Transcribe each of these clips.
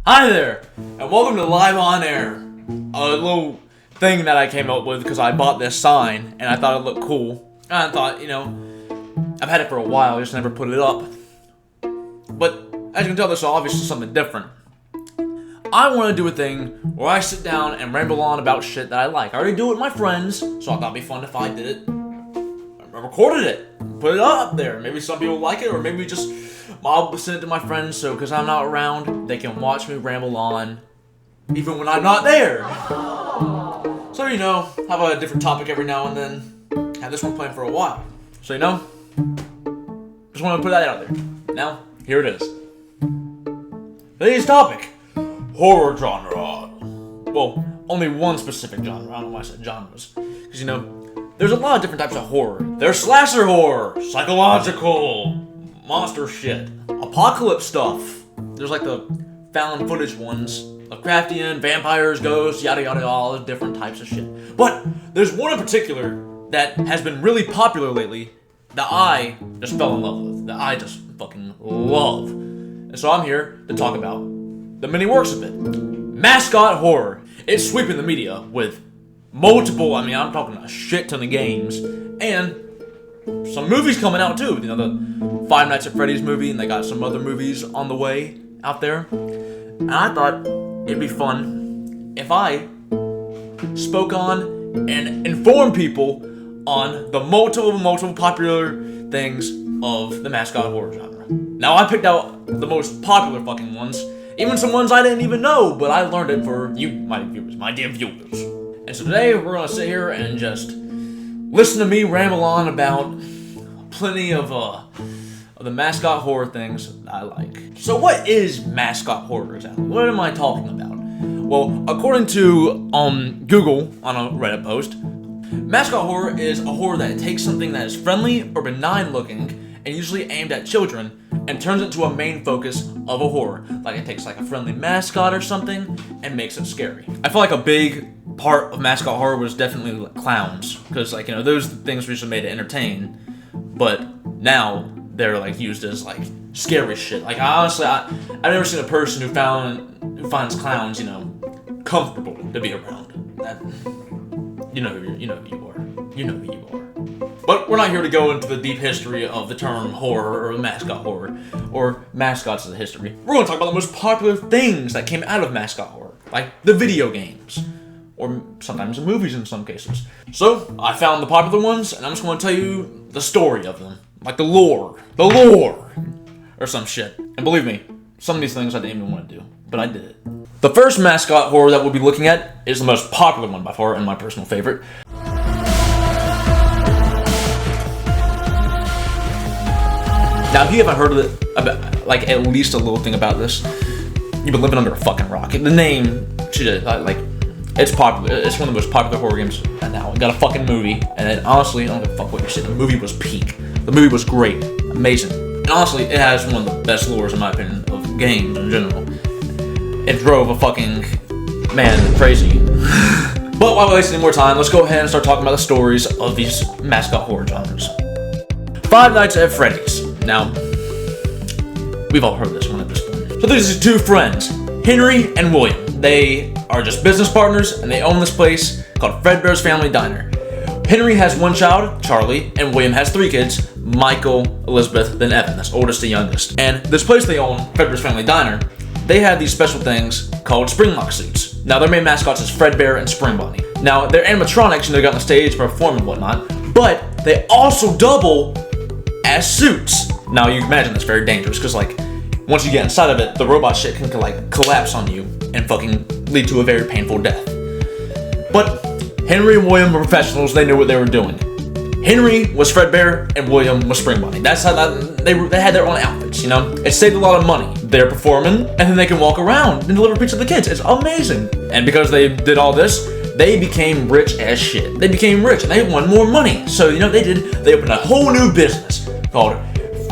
Hi there, and welcome to Live On Air. A little thing that I came up with because I bought this sign and I thought it looked cool. And I thought, I've had it for a while, I just never put it up. But as you can tell, this is obviously something different. I want to do a thing where I sit down and ramble on about shit that I like. I already do it with my friends, so I thought it'd be fun if I did it. I recorded it, put it up there. Maybe some people like it, or maybe just I'll send it to my friends, so because I'm not around, they can watch me ramble on, even when I'm not there. So, have a different topic every now and then. Had this one planned for a while. So, just want to put that out there. Now, here it is. Today's topic, horror genre. Well, only one specific genre. I don't know why I said genres. Because, there's a lot of different types of horror. There's slasher horror, psychological, monster shit, apocalypse stuff. There's like the found footage ones, Lovecraftian, vampires, ghosts, yada yada, all the different types of shit. But there's one in particular that has been really popular lately that I just fell in love with, that I just fucking love. And so I'm here to talk about the many works of it. Mascot horror. It's sweeping the media with multiple, I'm talking a shit ton of games, and some movies coming out too. The Five Nights at Freddy's movie, and they got some other movies on the way out there. And I thought it'd be fun if I spoke on and informed people on the multiple popular things of the mascot horror genre. Now I picked out the most popular fucking ones, even some ones I didn't even know, but I learned it for you, my viewers, my dear viewers. And so today we're gonna sit here and just listen to me ramble on about plenty of the mascot horror things I like. So what is mascot horror exactly? What am I talking about? Well, according to Google on a Reddit post, mascot horror is a horror that takes something that is friendly or benign looking and usually aimed at children and turns it into a main focus of a horror. Like it takes like a friendly mascot or something and makes it scary. I feel like a big part of mascot horror was definitely clowns, because those things were just made to entertain, but now they're used as scary shit. I've never seen a person who finds clowns comfortable to be around. You know who you are. But we're not here to go into the deep history of the term horror or mascot horror or mascots of the history. We're going to talk about the most popular things that came out of mascot horror, like the video games, or sometimes the movies in some cases. So, I found the popular ones, and I'm just going to tell you the story of them. Like the lore, or some shit. And believe me, some of these things I didn't even want to do, but I did it. The first mascot horror that we'll be looking at is the most popular one by far, and my personal favorite. Now, if you haven't heard of it, about, at least a little thing about this, you've been living under a fucking rock. The name, it's popular. It's one of the most popular horror games right now. It got a fucking movie, and honestly, I don't give a fuck what you say. The movie was peak. The movie was great, amazing, and honestly, it has one of the best lores in my opinion of games in general. It drove a fucking man crazy. But while we're wasting any more time, let's go ahead and start talking about the stories of these mascot horror genres. Five Nights at Freddy's. Now, we've all heard this one at this point. So these are two friends, Henry and William. They are just business partners, and they own this place called Fredbear's Family Diner. Henry has one child, Charlie, and William has three kids, Michael, Elizabeth, then Evan, that's oldest and youngest. And this place they own, Fredbear's Family Diner, they have these special things called Springlock suits. Now, their main mascots is Fredbear and Spring Bunny. Now, they're animatronics, and they got on the stage, perform and whatnot, but they also double as suits. Now, you can imagine that's very dangerous, because, once you get inside of it, the robot shit can, collapse on you and fucking lead to a very painful death. But Henry and William were professionals, they knew what they were doing. Henry was Fredbear and William was Spring Bunny. That's how they had their own outfits, It saved a lot of money. They're performing, and then they can walk around and deliver pizza to the kids. It's amazing. And because they did all this, they became rich as shit. They became rich, and they won more money. So, they opened a whole new business called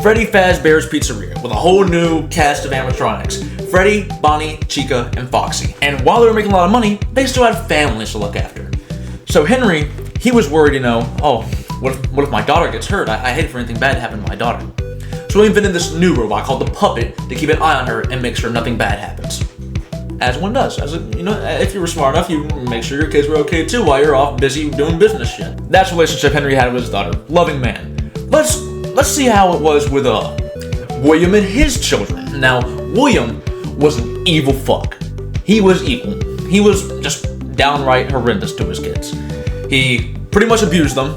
Freddy Fazbear's Pizzeria with a whole new cast of animatronics. Freddy, Bonnie, Chica, and Foxy. And while they were making a lot of money, they still had families to look after. So Henry, he was worried, what if my daughter gets hurt? I hate for anything bad to happen to my daughter. So he invented this new robot called the Puppet to keep an eye on her and make sure nothing bad happens. as one does. If you were smart enough, you make sure your kids were okay too while you're off busy doing business shit. That's the relationship Henry had with his daughter. Loving man. Let's see how it was with William and his children. Now, William was an evil fuck. He was evil. He was just downright horrendous to his kids. He pretty much abused them,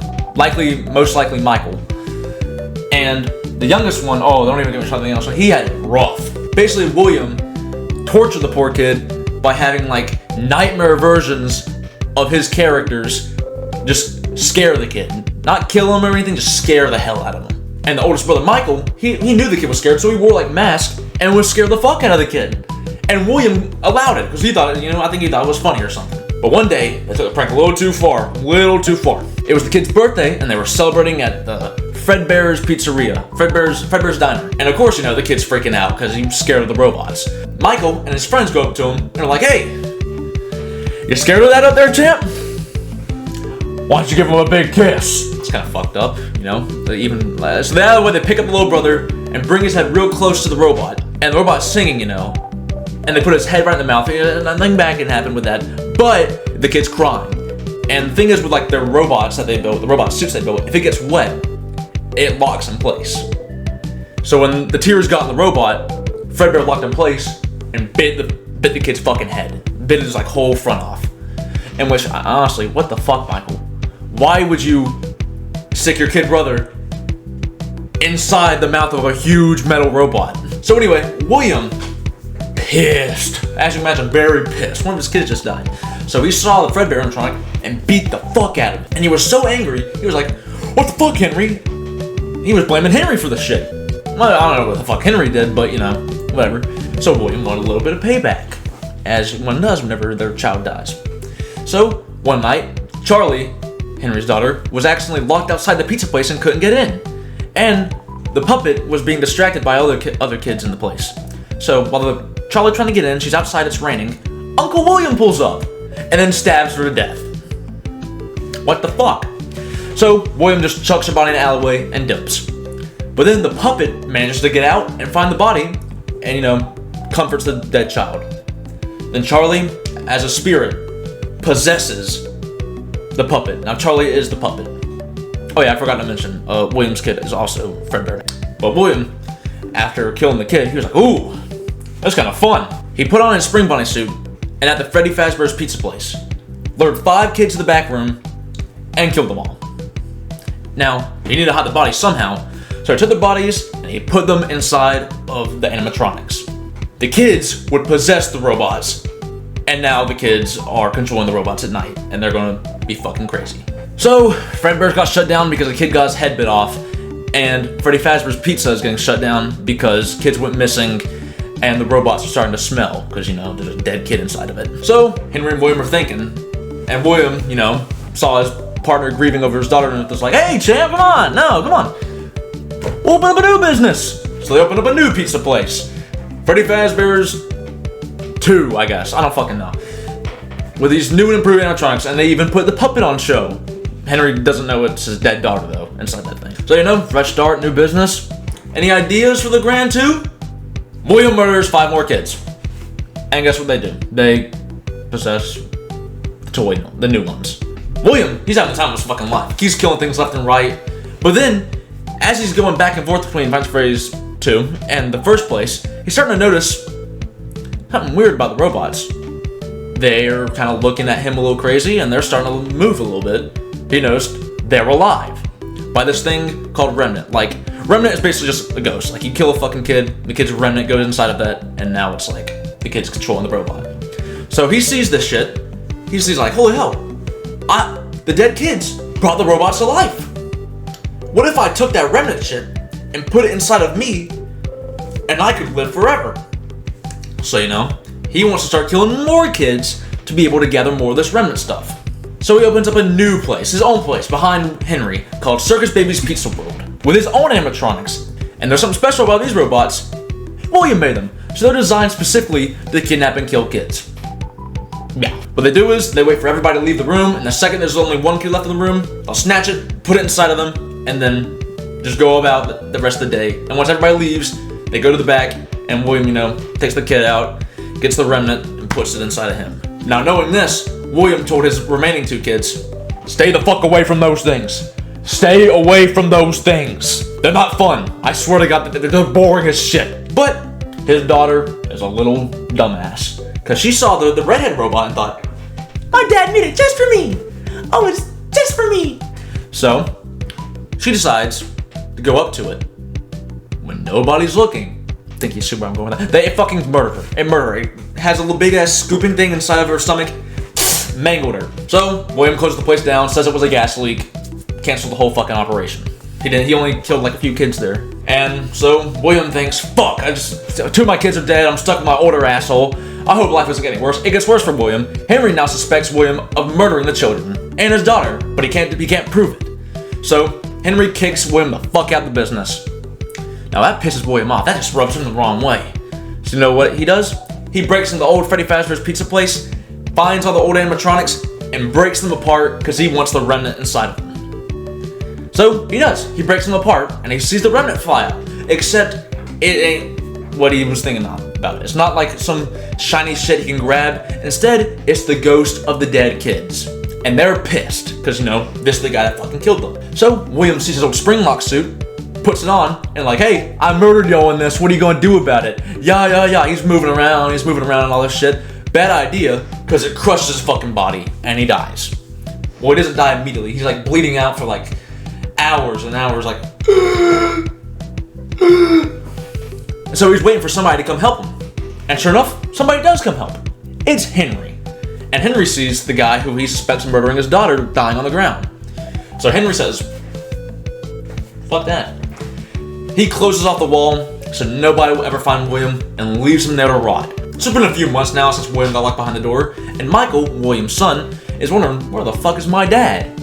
most likely Michael. And the youngest one, don't even get me something else. So he had it rough. Basically, William tortured the poor kid by having nightmare versions of his characters just scare the kid. Not kill him or anything, just scare the hell out of him. And the oldest brother, Michael, he knew the kid was scared, so he wore masks and would scare the fuck out of the kid. And William allowed it, because he thought, I think he thought it was funny or something. But one day, they took the prank a little too far. It was the kid's birthday, and they were celebrating at the Fredbear's Pizzeria. Fredbear's Diner. And of course, the kid's freaking out, because he's scared of the robots. Michael and his friends go up to him, and they're like, "Hey, you scared of that up there, champ? Why don't you give him a big kiss?" It's kind of fucked up, So the other way, they pick up the little brother, and bring his head real close to the robot. And the robot's singing, and they put his head right in the mouth. Nothing bad can happen with that, but the kid's crying. And the thing is with their robots that they built, the robot suits they built, if it gets wet, it locks in place. So when the tears got in the robot, Fredbear locked in place and bit the kid's fucking head, bit his whole front off. In which, honestly, what the fuck, Michael? Why would you stick your kid brother inside the mouth of a huge metal robot? So anyway, William, pissed. As you imagine, very pissed. One of his kids just died. So he saw the Fredbear animatronic and beat the fuck out of it. And he was so angry, he was like, "What the fuck, Henry?" He was blaming Henry for the shit. Well, I don't know what the fuck Henry did, but whatever. So William wanted a little bit of payback, as one does whenever their child dies. So one night, Charlie, Henry's daughter, was accidentally locked outside the pizza place and couldn't get in. And the puppet was being distracted by other kids in the place. So while Charlie trying to get in, she's outside, it's raining, Uncle William pulls up and then stabs her to death. What the fuck? So William just chucks her body in the alleyway and dips. But then the puppet manages to get out and find the body and, comforts the dead child. Then Charlie, as a spirit, possesses the puppet. Now Charlie is the puppet. Oh yeah, I forgot to mention, William's kid is also Fredbear. But William, after killing the kid, he was like, "Ooh, that's kind of fun." He put on his spring bunny suit and at the Freddy Fazbear's Pizza place, lured 5 kids to the back room and killed them all. Now, he needed to hide the bodies somehow, so he took the bodies and he put them inside of the animatronics. The kids would possess the robots, and now the kids are controlling the robots at night, and they're gonna be fucking crazy. So, Fredbear's got shut down because a kid got his head bit off, and Freddy Fazbear's Pizza is getting shut down because kids went missing and the robots are starting to smell because, there's a dead kid inside of it. So, Henry and William are thinking, and William, saw his partner grieving over his daughter and was like, "Hey, champ, come on. Open up a new business." So they opened up a new pizza place. Freddy Fazbear's 2, I guess. I don't fucking know. With these new and improved animatronics, and they even put the puppet on show. Henry doesn't know it's his dead daughter, though, inside that thing. So, fresh start, new business. Any ideas for the Grand 2? William murders 5 more kids. And guess what they do? They possess the toy, the new ones. William, he's having the time of his fucking life. He's killing things left and right. But then, as he's going back and forth between Five Nights at Freddy's 2 and the first place, he's starting to notice something weird about the robots. They're kind of looking at him a little crazy, and they're starting to move a little bit. He noticed they're alive by this thing called Remnant. Remnant is basically just a ghost. You kill a fucking kid, the kid's remnant goes inside of that, and now it's the kid's controlling the robot. So he sees this shit. He sees holy hell, the dead kids brought the robots to life. What if I took that remnant shit and put it inside of me, and I could live forever? So, he wants to start killing more kids to be able to gather more of this remnant stuff. So he opens up a new place, his own place, behind Henry, called Circus Baby's Pizza World, with his own animatronics. And there's something special about these robots. William made them, so they're designed specifically to kidnap and kill kids. Yeah. What they do is, they wait for everybody to leave the room, and the second there's only one kid left in the room, they'll snatch it, put it inside of them, and then just go about the rest of the day. And once everybody leaves, they go to the back, and William, takes the kid out, gets the remnant, and puts it inside of him. Now knowing this, William told his remaining 2 kids, stay the fuck away from those things. Stay away from those things. They're not fun. I swear to God, they're boring as shit. But his daughter is a little dumbass. Because she saw the redhead robot and thought, my dad made it just for me. Oh, it's just for me. So, she decides to go up to it when nobody's looking. I think you see where I'm going with that. They fucking murdered her. It murdered her. It has a little big ass scooping thing inside of her stomach. Mangled her. So, William closes the place down, says it was a gas leak, canceled the whole fucking operation. He only killed like a few kids there. And so, William thinks, fuck, 2 of my kids are dead, I'm stuck with my older asshole. I hope life isn't getting worse. It gets worse for William. Henry now suspects William of murdering the children and his daughter, but he can't prove it. So, Henry kicks William the fuck out of the business. Now that pisses William off. That just rubs him the wrong way. So you know what he does? He breaks into the old Freddy Fazbear's Pizza place, finds all the old animatronics, and breaks them apart because he wants the remnant inside of them. So he does. He breaks them apart and he sees the remnant fly out. Except it ain't what he was thinking about it. It's not like some shiny shit he can grab. Instead, it's the ghost of the dead kids. And they're pissed because, you know, this is the guy that fucking killed them. So William sees his old Springlock suit, puts it on, and like, hey, I murdered y'all in this. What are you going to do about it? Yeah. He's moving around and all this shit. Bad idea, because it crushes his fucking body, and he dies. Well, he doesn't die immediately. He's like bleeding out for like hours and hours, like. And so he's waiting for somebody to come help him. And sure enough, somebody does come help. It's Henry. And Henry sees the guy who he suspects of murdering his daughter dying on the ground. So Henry says, fuck that. He closes off the wall so nobody will ever find William and leaves him there to rot. So it's been a few months now since William got locked behind the door, and Michael, William's son, is wondering, where the fuck is my dad?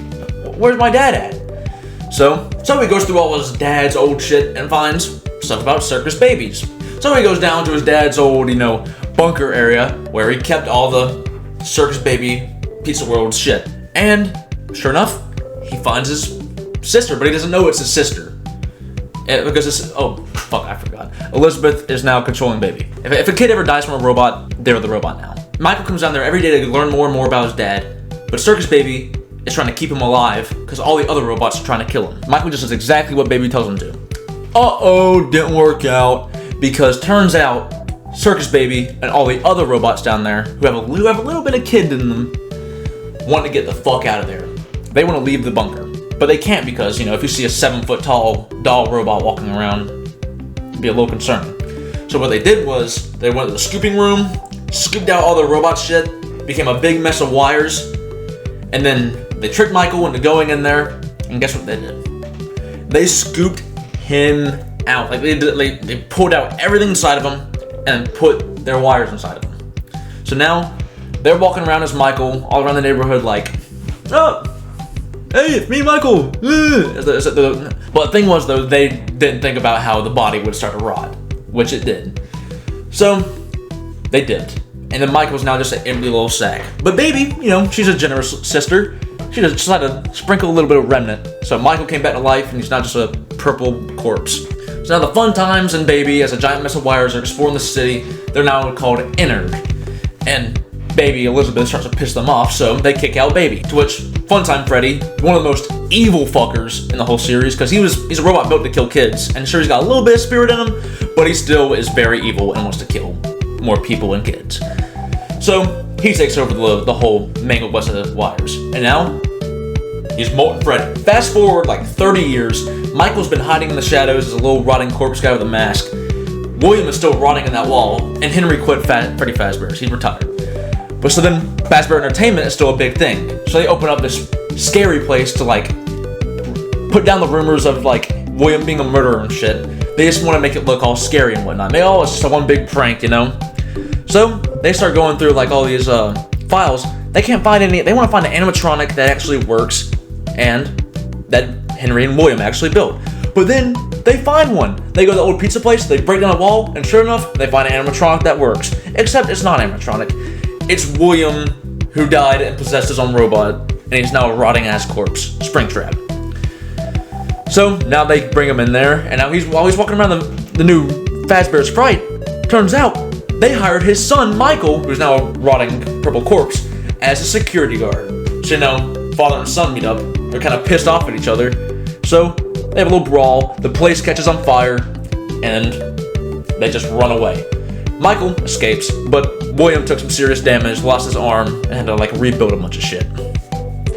Where's my dad at? So he goes through all his dad's old shit and finds stuff about circus babies. So he goes down to his dad's old, bunker area where he kept all the circus baby Pizza World shit. And sure enough, he finds his sister, but he doesn't know it's his sister. Because it's, oh, fuck, I forgot. Elizabeth is now controlling baby. If a kid ever dies from a robot, they're the robot now. Michael comes down there every day to learn more and more about his dad, but Circus Baby is trying to keep him alive because all the other robots are trying to kill him. Michael just does exactly what Baby tells him to. Uh-oh, didn't work out, because turns out Circus Baby and all the other robots down there who have a little bit of kid in them want to get the fuck out of there. They want to leave the bunker. But they can't because, if you see a 7-foot-tall doll robot walking around, it'd be a little concerning. So what they did was, they went to the scooping room, scooped out all the robot shit, became a big mess of wires, and then they tricked Michael into going in there, and guess what they did? They scooped him out. Like, they pulled out everything inside of him, and put their wires inside of him. So now, they're walking around as Michael, all around the neighborhood like, oh! Hey, it's me, Michael! But the thing was, though, they didn't think about how the body would start to rot, which it did. So, they dipped. And then Michael's now just an empty little sack. But Baby, she's a generous sister. She just decided to sprinkle a little bit of remnant. So Michael came back to life, and he's not just a purple corpse. So now the fun times and Baby, as a giant mess of wires, are exploring the city. They're now called Innard. And Baby Elizabeth starts to piss them off, so they kick out Baby. To which Funtime Freddy, one of the most evil fuckers in the whole series, because he's a robot built to kill kids, and sure, he's got a little bit of spirit in him, but he still is very evil and wants to kill more people and kids. So he takes over the whole mangled west of the wires, and now he's Molten Freddy. Fast forward like 30 years, Michael's been hiding in the shadows as a little rotting corpse guy with a mask. William is still rotting in that wall, and Henry quit Freddy Fazbear's. He's retired. But so then, Fazbear Entertainment is still a big thing. So they open up this scary place to put down the rumors of William being a murderer and shit. They just want to make it look all scary and whatnot. It's just one big prank, So they start going through all these files. They can't find any. They want to find an animatronic that actually works and that Henry and William actually built. But then they find one. They go to the old pizza place. They break down a wall, and sure enough, they find an animatronic that works. Except it's not animatronic. It's William, who died and possessed his own robot, and he's now a rotting ass corpse, Springtrap. So now they bring him in there, and now while he's walking around the new Fazbear Sprite, turns out they hired his son, Michael, who's now a rotting purple corpse, as a security guard. So, you know, father and son meet up. They're kind of pissed off at each other. So, they have a little brawl. The place catches on fire, and they just run away. Michael escapes, but William took some serious damage, lost his arm, and had to, like, rebuild a bunch of shit.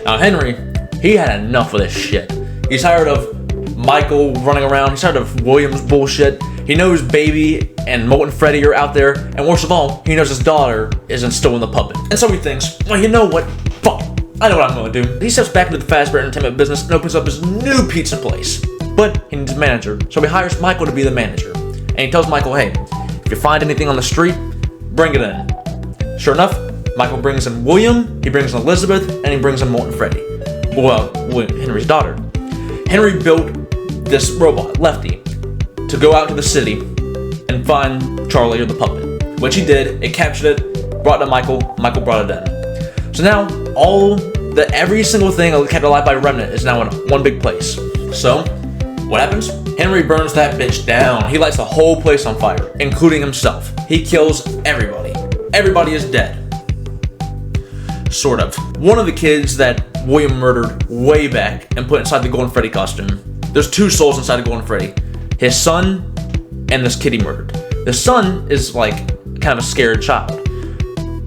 Now, Henry, he had enough of this shit. He's tired of Michael running around. He's tired of William's bullshit. He knows Baby and Molten Freddy are out there, and worst of all, he knows his daughter isn't still in the puppet. And so he thinks, well, you know what? Fuck, I know what I'm gonna do. He steps back into the Fazbear Entertainment business and opens up his new pizza place. But he needs a manager, so he hires Michael to be the manager. And he tells Michael, hey, if you find anything on the street, bring it in. Sure enough, Michael brings in William, he brings in Elizabeth, and he brings in Molten Freddy. Well, Henry's daughter. Henry built this robot, Lefty, to go out to the city and find Charlie or the puppet. Which he did. It captured it, brought it to Michael. Michael brought it in. So now every single thing kept alive by Remnant is now in one big place. So what happens? Henry burns that bitch down. He lights the whole place on fire, including himself. He kills everybody. Everybody is dead. Sort of. One of the kids that William murdered way back and put inside the Golden Freddy costume. There's two souls inside the Golden Freddy. His son and this kid he murdered. The son is like kind of a scared child.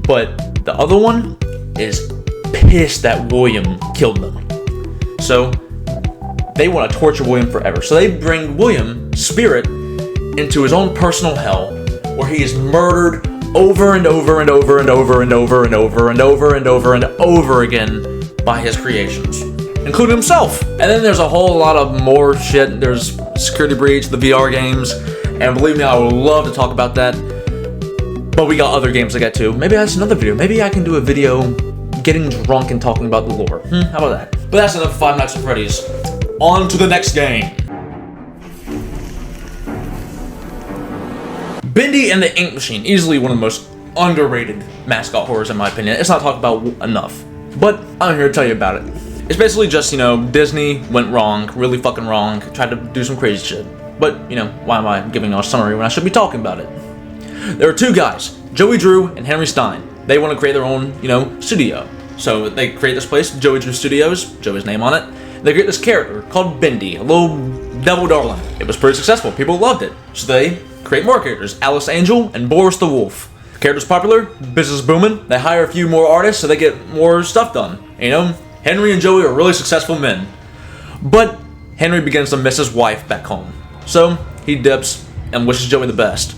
But the other one is pissed that William killed them. So they want to torture William forever. So they bring William's spirit into his own personal hell where he is murdered over and over and over and over and over and over and over and over and over again by his creations, including himself. And then there's a whole lot of more shit. There's Security Breach, the VR games, and believe me, I would love to talk about that. But we got other games to get to. Maybe that's another video. Maybe I can do a video getting drunk and talking about the lore. How about that? But that's enough Five Nights at Freddy's. On to the next game. Bendy and the Ink Machine, easily one of the most underrated mascot horrors in my opinion. It's not talked about enough, but I'm here to tell you about it. It's basically just, you know, Disney went wrong, really fucking wrong, tried to do some crazy shit. But, you know, why am I giving a summary when I should be talking about it? There are two guys, Joey Drew and Henry Stein. They want to create their own, you know, studio. So they create this place, Joey Drew Studios, Joey's name on it. They create this character called Bendy, a little devil darling. It was pretty successful, people loved it. So they create more characters, Alice Angel and Boris the Wolf. Characters popular, business booming, they hire a few more artists so they get more stuff done. You know, Henry and Joey are really successful men. But Henry begins to miss his wife back home. So he dips and wishes Joey the best.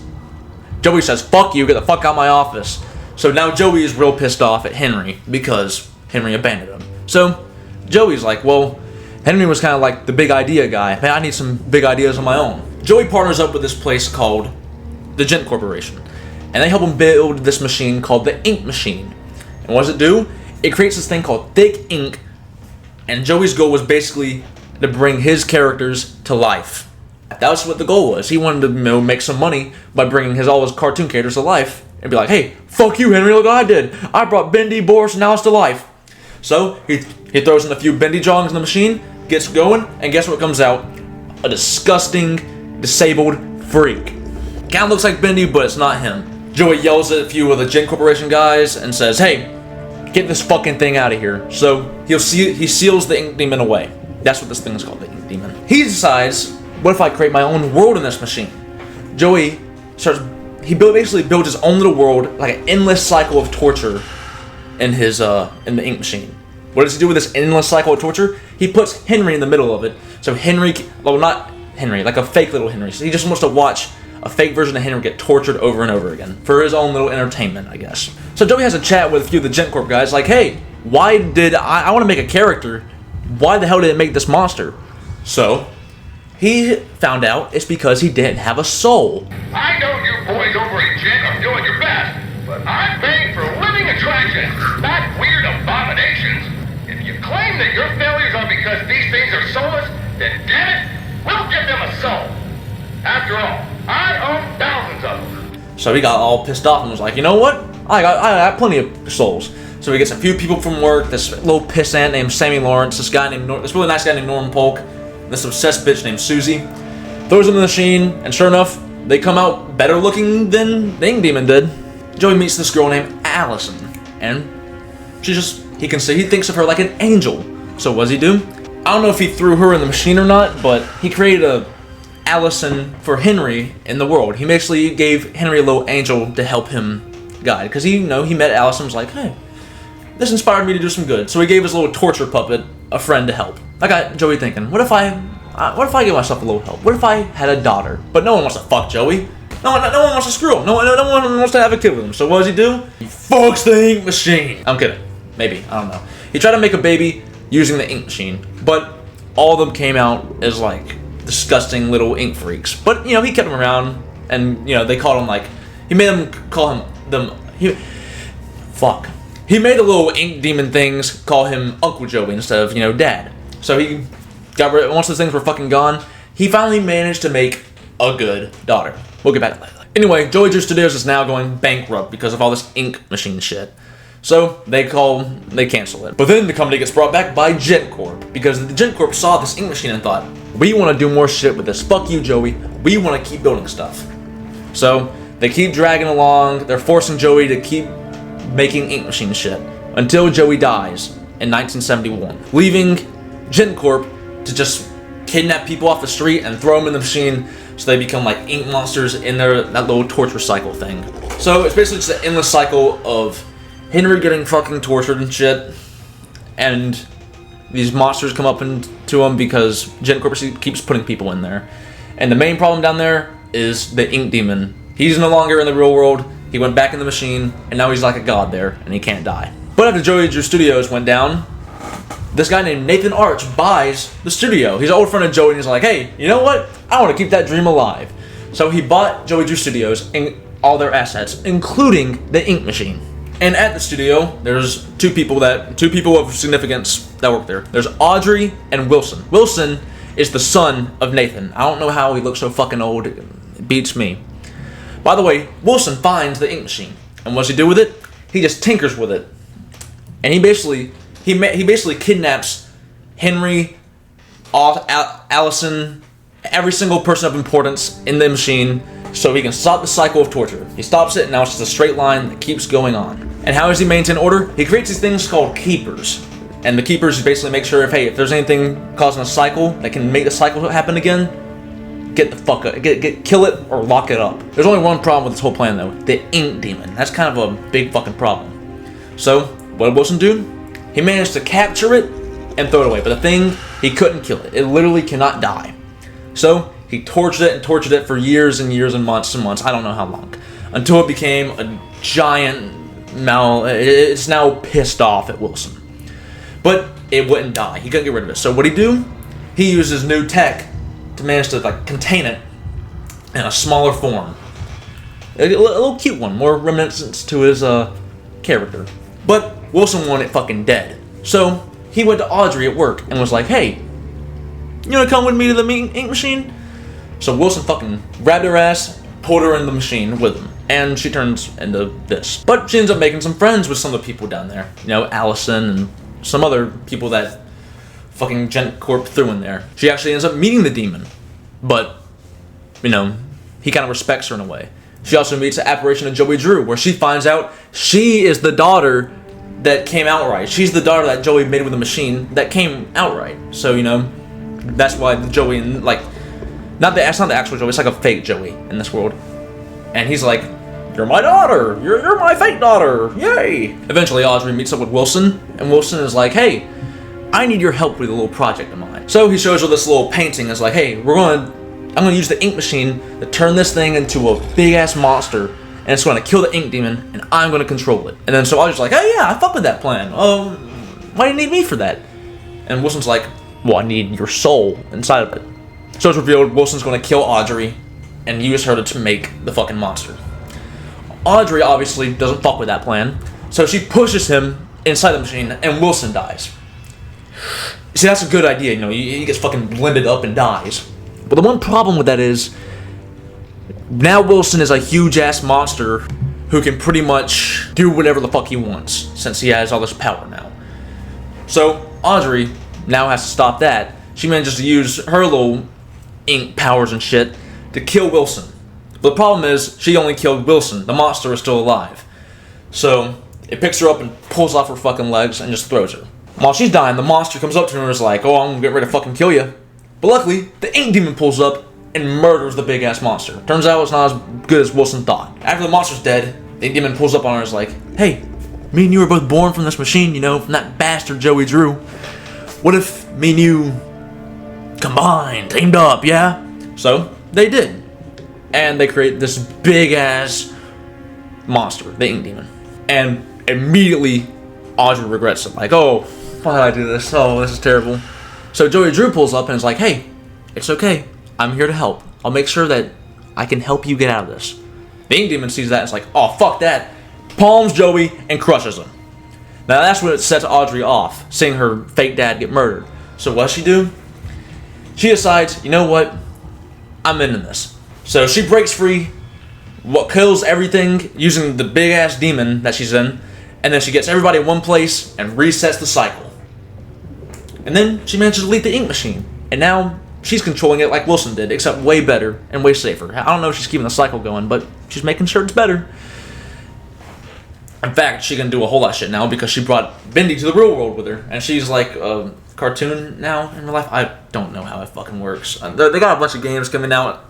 Joey says, fuck you, get the fuck out of my office. So now Joey is real pissed off at Henry because Henry abandoned him. So Joey's like, well, Henry was kind of like the big idea guy. Man, I need some big ideas of my own. Joey partners up with this place called the Gent Corporation. And they help him build this machine called the Ink Machine. And what does it do? It creates this thing called thick ink. And Joey's goal was basically to bring his characters to life. That was what the goal was. He wanted to, you know, make some money by bringing all his cartoon characters to life. And be like, hey, fuck you, Henry, look what I did. I brought Bendy, Boris, and Alice to life. So he throws in a few Bendy drawings in the machine, gets going, and guess what comes out? A disgusting, disabled freak. Kinda looks like Bendy, but it's not him. Joey yells at a few of the Gent Corporation guys and says, hey, get this fucking thing out of here. So he seals the Ink Demon away. That's what this thing is called, the Ink Demon. He decides, what if I create my own world in this machine? Joey starts, basically builds his own little world, like an endless cycle of torture in the Ink Machine. What does he do with this endless cycle of torture? He puts Henry in the middle of it. So Henry, well, not Henry, like a fake little Henry. So he just wants to watch a fake version of Henry get tortured over and over again for his own little entertainment, I guess. So Joey has a chat with a few of the Gent Corp guys, like, hey, why did I want to make a character? Why the hell did it make this monster? So he found out it's because he didn't have a soul. I know you boys over at Gent are doing your best, but I'm paying for living attractions, not weird abominations. If you claim that your failures are because these things are soulless, then damn it, we'll give them a soul. After all, I own thousands of them. So he got all pissed off and was like, you know what? I got plenty of souls. So he gets a few people from work, this little pissant named Sammy Lawrence, this really nice guy named Norman Polk, this obsessed bitch named Susie, throws them in the machine, and sure enough, they come out better looking than the Ink Demon did. Joey meets this girl named Allison, and he thinks of her like an angel. So what does he do? I don't know if he threw her in the machine or not, but he created a Allison for Henry in the world. He basically gave Henry a little angel to help him guide, because he met Allison, was like, hey, this inspired me to do some good. So he gave his little torture puppet a friend to help. I got Joey thinking, what if I give myself a little help? What if I had a daughter? But no one wants to fuck Joey. No one wants to screw him. No one wants to have a kid with him. So what does he do? He fucks the ink machine. I'm kidding. Maybe. I don't know. He tried to make a baby using the ink machine, but all of them came out as like disgusting little ink freaks. But he kept them around, and they called him like, he made them call him He made the little ink demon things call him Uncle Joey instead of Dad. So he got rid. Once those things were fucking gone, he finally managed to make a good daughter. We'll get back to that later. Anyway, Joey Drew Studios is now going bankrupt because of all this ink machine shit. So they cancel it. But then the company gets brought back by GentCorp, because the GentCorp saw this ink machine and thought, we want to do more shit with this. Fuck you, Joey. We want to keep building stuff. So they keep dragging along. They're forcing Joey to keep making ink machine shit until Joey dies in 1971, leaving GentCorp to just kidnap people off the street and throw them in the machine so they become like ink monsters in that little torture cycle thing. So it's basically just an endless cycle of Henry getting fucking tortured and shit, and these monsters come up into him because GentCorp keeps putting people in there. And the main problem down there is the Ink Demon. He's no longer in the real world. He went back in the machine, and now he's like a god there, and he can't die. But after Joey Drew Studios went down, this guy named Nathan Arch buys the studio. He's an old friend of Joey, and he's like, hey, you know what? I want to keep that dream alive. So he bought Joey Drew Studios and all their assets, including the ink machine. And at the studio, there's two people of significance that work there. There's Audrey and Wilson. Wilson is the son of Nathan. I don't know how he looks so fucking old. It beats me. By the way, Wilson finds the ink machine, and what does he do with it? He just tinkers with it, and he basically kidnaps Henry, Allison, every single person of importance in the machine, so he can stop the cycle of torture. He stops it, and now it's just a straight line that keeps going on. And how does he maintain order? He creates these things called keepers. And the keepers basically make sure if there's anything causing a cycle that can make the cycle happen again, get the fuck up, kill it or lock it up. There's only one problem with this whole plan though, the Ink Demon. That's kind of a big fucking problem. So, what did Wilson do? He managed to capture it and throw it away, but the thing, he couldn't kill it. It literally cannot die. So, he tortured it for years and years and months, I don't know how long, until it became a giant it's now pissed off at Wilson. But it wouldn't die. He couldn't get rid of it. So what did he do? He used his new tech to manage to contain it in a smaller form. A little cute one, more reminiscence to his character. But Wilson wanted it fucking dead. So he went to Audrey at work and was like, hey, you wanna come with me to the ink machine? So Wilson fucking grabbed her ass, pulled her in the machine with him, and she turns into this. But she ends up making some friends with some of the people down there. Allison and some other people that fucking GentCorp threw in there. She actually ends up meeting the demon, but, he kind of respects her in a way. She also meets the apparition of Joey Drew, where she finds out she is the daughter that came out right. She's the daughter that Joey made with the machine that came out right. So, that's why the Joey, that's not the actual Joey, it's like a fake Joey in this world. And he's like, you're my daughter! You're my fake daughter! Yay! Eventually Audrey meets up with Wilson, and Wilson is like, hey, I need your help with a little project of mine. So he shows her this little painting, it's like, hey, I'm gonna use the ink machine to turn this thing into a big ass monster, and it's gonna kill the ink demon, and I'm gonna control it. And then so Audrey's like, hey yeah, I fuck with that plan. Why do you need me for that? And Wilson's like, well, I need your soul inside of it. So it's revealed Wilson's gonna kill Audrey and use her to make the fucking monster. Audrey obviously doesn't fuck with that plan, so she pushes him inside the machine, and Wilson dies. See, that's a good idea, he gets fucking blended up and dies. But the one problem with that is, now Wilson is a huge-ass monster who can pretty much do whatever the fuck he wants, since he has all this power now. So, Audrey now has to stop that. She manages to use her little ink powers and shit to kill Wilson. But the problem is, she only killed Wilson. The monster is still alive. So, it picks her up and pulls off her fucking legs and just throws her. While she's dying, the monster comes up to her and is like, oh, I'm getting ready to fucking kill you. But luckily, the ink demon pulls up and murders the big-ass monster. Turns out it's not as good as Wilson thought. After the monster's dead, the ink demon pulls up on her and is like, hey, me and you were both born from this machine, you know, from that bastard Joey Drew. What if me and you combined, teamed up, yeah? So, they did. And they create this big-ass monster, the ink demon. And immediately, Audrey regrets it. Like, oh, why did I do this? Oh, this is terrible. So Joey Drew pulls up and is like, hey, it's okay. I'm here to help. I'll make sure that I can help you get out of this. The ink demon sees that and is like, oh, fuck that. Palms Joey and crushes him. Now that's when it sets Audrey off, seeing her fake dad get murdered. So what's she do? She decides, you know what? I'm into this. So she breaks free, what kills everything using the big ass demon that she's in, and then she gets everybody in one place and resets the cycle. And then she manages to delete the ink machine, and now she's controlling it like Wilson did, except way better and way safer. I don't know if she's keeping the cycle going, but she's making sure it's better. In fact, she can do a whole lot of shit now because she brought Bendy to the real world with her, and she's like a cartoon now in real life. I don't know how it fucking works. They got a bunch of games coming out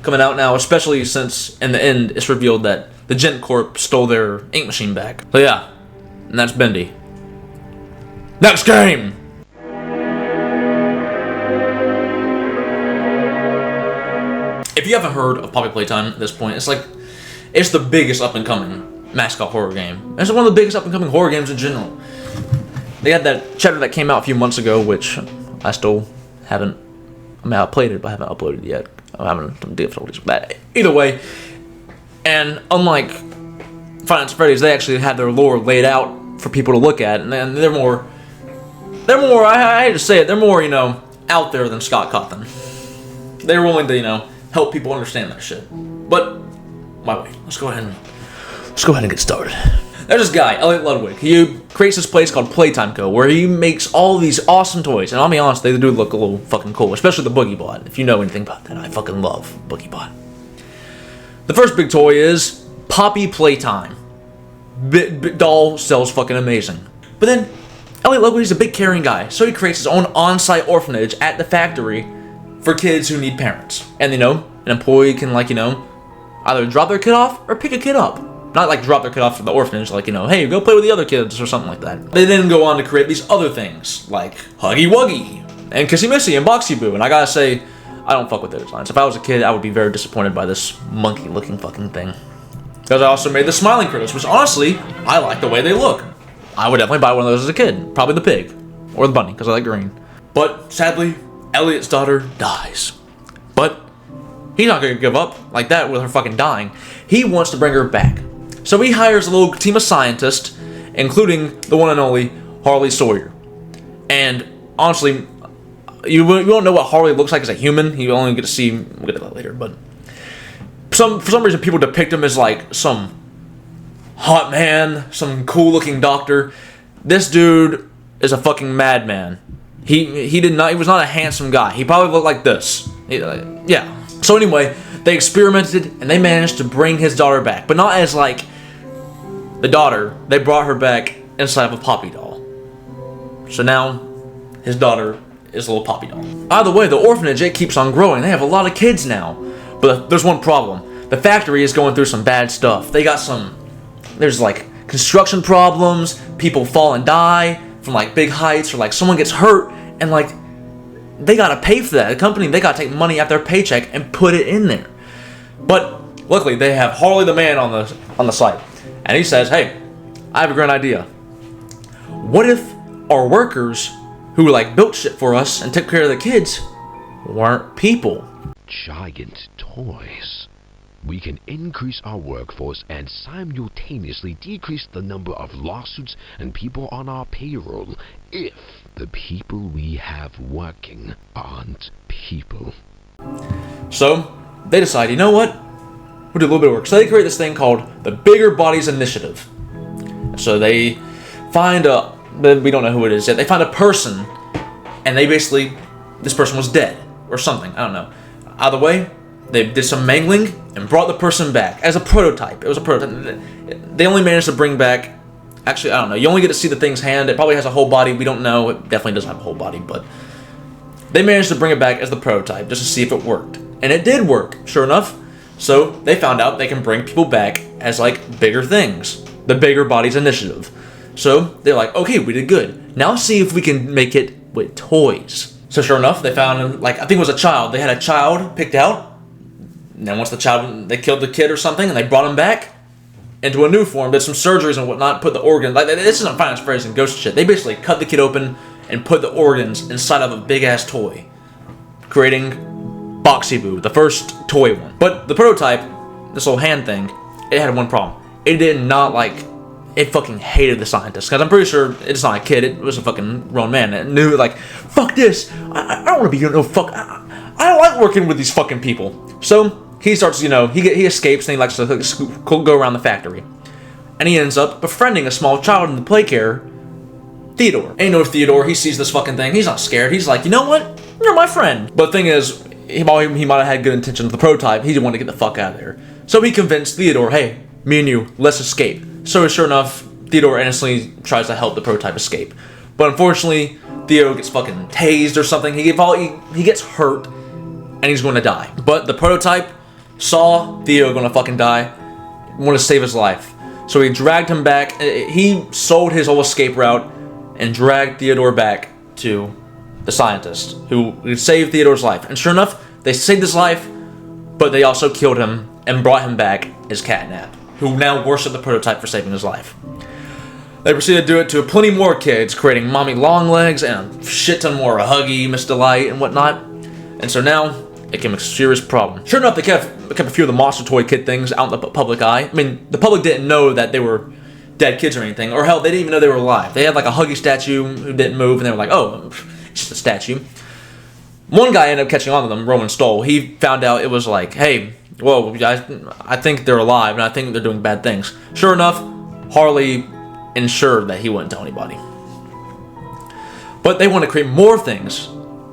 now, especially since in the end it's revealed that the Gent Corp stole their ink machine back. So yeah, and that's Bendy. Next game! If you haven't heard of Poppy Playtime at this point, it's the biggest up-and-coming mascot horror game. It's one of the biggest up-and-coming horror games in general. They had that chapter that came out a few months ago, which I still haven't... I mean, I played it, but I haven't uploaded it yet. I'm having some difficulties with that. Either way, and unlike Finance Freddy's, they actually had their lore laid out for people to look at, and they're more, I hate to say it, they're more, out there than Scott Cawthon. They're willing to, help people understand that shit. But, why wait? Let's go ahead and get started. There's this guy, Elliot Ludwig. He creates this place called Playtime Co., where he makes all these awesome toys. And I'll be honest, they do look a little fucking cool, especially the Boogie Bot. If you know anything about that, I fucking love Boogie Bot. The first big toy is Poppy Playtime. Doll sells fucking amazing. But then, Elliot Ludwig's a big caring guy, so he creates his own on-site orphanage at the factory for kids who need parents. And, an employee can, either drop their kid off or pick a kid up. Not like drop their kid off to the orphanage, hey, go play with the other kids or something like that. They then go on to create these other things, like Huggy Wuggy, and Kissy Missy, and Boxy Boo, and I gotta say, I don't fuck with their designs. If I was a kid, I would be very disappointed by this monkey-looking fucking thing. Because I also made the Smiling Critters, which honestly, I like the way they look. I would definitely buy one of those as a kid. Probably the pig. Or the bunny, because I like green. But, sadly, Elliot's daughter dies. But, he's not gonna give up like that with her fucking dying. He wants to bring her back. So he hires a little team of scientists, including the one and only Harley Sawyer. And honestly, you won't know what Harley looks like as a human. You only get to see, we'll get to that later, but for some reason people depict him as some hot man, some cool looking doctor. This dude is a fucking madman. He was not a handsome guy. He probably looked like this. Yeah. So anyway, they experimented and they managed to bring his daughter back, but not as the daughter. They brought her back inside of a Poppy doll. So now his daughter is a little Poppy doll. Either way, the orphanage, it keeps on growing. They have a lot of kids now, but there's one problem. The factory is going through some bad stuff. There's construction problems. People fall and die from big heights, or someone gets hurt, and they gotta pay for that. The company, they gotta take money out their paycheck and put it in there. But luckily, they have Harley the man on the site, and he says, "Hey, I have a great idea. What if our workers who built shit for us and took care of the kids weren't people?" Giant toys. We can increase our workforce and simultaneously decrease the number of lawsuits and people on our payroll if the people we have working aren't people. So, they decide, you know what? We'll do a little bit of work. So they create this thing called the Bigger Bodies Initiative. So they find we don't know who it is yet. They find a person, and this person was dead, or something, I don't know. Either way, They did some mangling and brought the person back as a prototype. It was a prototype. They only managed to bring back... Actually, I don't know. You only get to see the thing's hand. It probably has a whole body. We don't know. It definitely doesn't have a whole body, but... They managed to bring it back as the prototype just to see if it worked. And it did work, sure enough. So they found out they can bring people back as, like, bigger things. The Bigger Bodies Initiative. So they're like, okay, we did good. Now see if we can make it with toys. So sure enough, they found, like, I think it was a child. They had a child picked out. And then once the child, they killed the kid or something, and they brought him back into a new form, did some surgeries and whatnot, put the organs, like, this isn't Final Fantasy and Ghost shit. They basically cut the kid open and put the organs inside of a big-ass toy, creating Boxy Boo, the first toy one. But the prototype, this little hand thing, it had one problem. It did not like, it fucking hated the scientist, because I'm pretty sure it's not a kid, it was a fucking grown man. It knew, like, fuck this, I don't want to be, no fuck, I don't like working with these fucking people. So, he starts, he escapes and he likes to go around the factory. And he ends up befriending a small child in the play care, Theodore. Ain't no Theodore, he sees this fucking thing, he's not scared, he's like, you know what, you're my friend. But the thing is, he might have had good intentions with the prototype, he didn't want to get the fuck out of there. So he convinced Theodore, hey, me and you, let's escape. So sure enough, Theodore innocently tries to help the prototype escape. But unfortunately, Theo gets fucking tased or something, he gets hurt, and he's going to die. But the prototype saw Theo going to fucking die, wanted to save his life. So he dragged him back, he sold his whole escape route, and dragged Theodore back to the scientist, who saved Theodore's life. And sure enough, they saved his life, but they also killed him and brought him back as Catnap, who now worshipped the prototype for saving his life. They proceeded to do it to plenty more kids, creating Mommy Longlegs and a shit ton more, Huggy, Miss Delight, and whatnot. And so now, it became a serious problem. Sure enough, they kept a few of the Monster Toy Kid things out in the public eye. I mean, the public didn't know that they were dead kids or anything, or hell, they didn't even know they were alive. They had like a Huggy statue who didn't move, and they were like, oh, it's just a statue. One guy ended up catching on to them, Roman Stoll. He found out it was like, hey, whoa, guys, I think they're alive, and I think they're doing bad things. Sure enough, Harley ensured that he wouldn't tell anybody. But they want to create more things.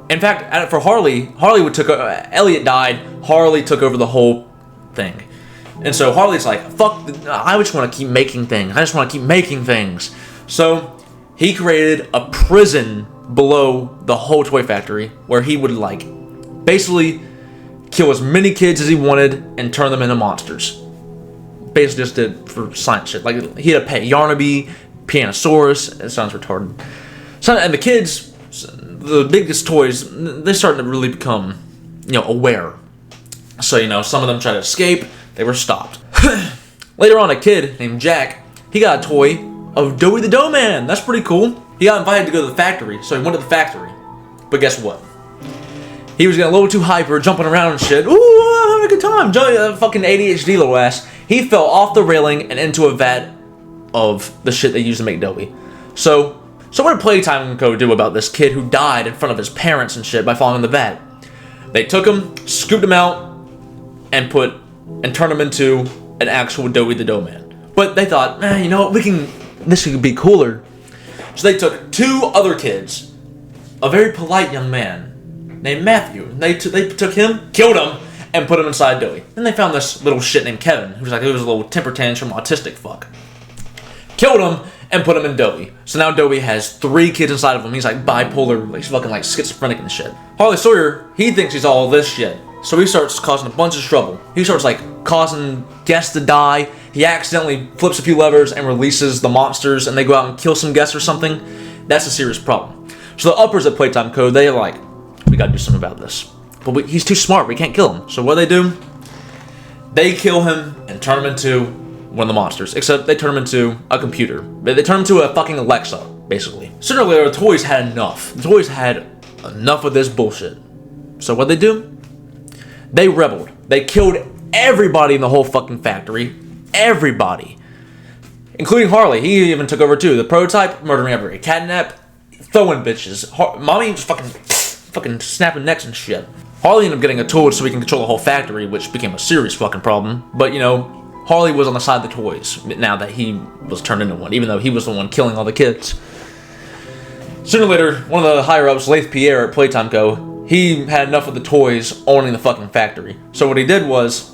In fact, for Harley took Elliot died, Harley took over the whole thing. And so Harley's like, fuck, I just want to keep making things. I just want to keep making things. So he created a prison below the whole toy factory where he would, like, basically kill as many kids as he wanted and turn them into monsters. Basically just did for science shit. Like, he had to pay Yarnaby, Pianosaurus. It sounds retarded. So, and the kids, the biggest toys, they started to really become, aware. So, some of them tried to escape. They were stopped. Later on, a kid named Jack, he got a toy of Doughy the Dough Man. That's pretty cool. He got invited to go to the factory, so he went to the factory. But guess what? He was getting a little too hyper, jumping around and shit. Ooh, I'm having a good time. Fucking ADHD little ass. He fell off the railing and into a vat of the shit they used to make Doughy. So what did Playtime Co. do about this kid who died in front of his parents and shit by falling in the vat? They took him, scooped him out, and turned him into an actual Doughy the Dough Man. But they thought, you know what, this could be cooler. So they took two other kids, a very polite young man named Matthew. They took him, killed him, and put him inside Doughy. Then they found this little shit named Kevin, who was a little temper tantrum autistic fuck. Killed him and put him in Doughy. So now Doughy has 3 kids inside of him. He's like bipolar, he's fucking like schizophrenic and shit. Harley Sawyer, he thinks he's all this shit. So he starts causing a bunch of trouble. He starts like causing guests to die. He accidentally flips a few levers and releases the monsters and they go out and kill some guests or something. That's a serious problem. So the uppers at Playtime Code, they're like, we gotta do something about this. But he's too smart, we can't kill him. So what do? They kill him and turn him into one of the monsters. Except they turn him into a computer. They turn him into a fucking Alexa, basically. Sooner or later, the toys had enough. The toys had enough of this bullshit. So what do? They rebelled. They killed everybody in the whole fucking factory. Everybody. Including Harley. He even took over too. The prototype, murdering everybody. Catnap, throwing bitches. Mommy just fucking snapping necks and shit. Harley ended up getting a tool so he can control the whole factory, which became a serious fucking problem. But, Harley was on the side of the toys now that he was turned into one, even though he was the one killing all the kids. Sooner or later, one of the higher-ups, Laith Pierre at Playtime Co., he had enough of the toys owning the fucking factory. So what he did was,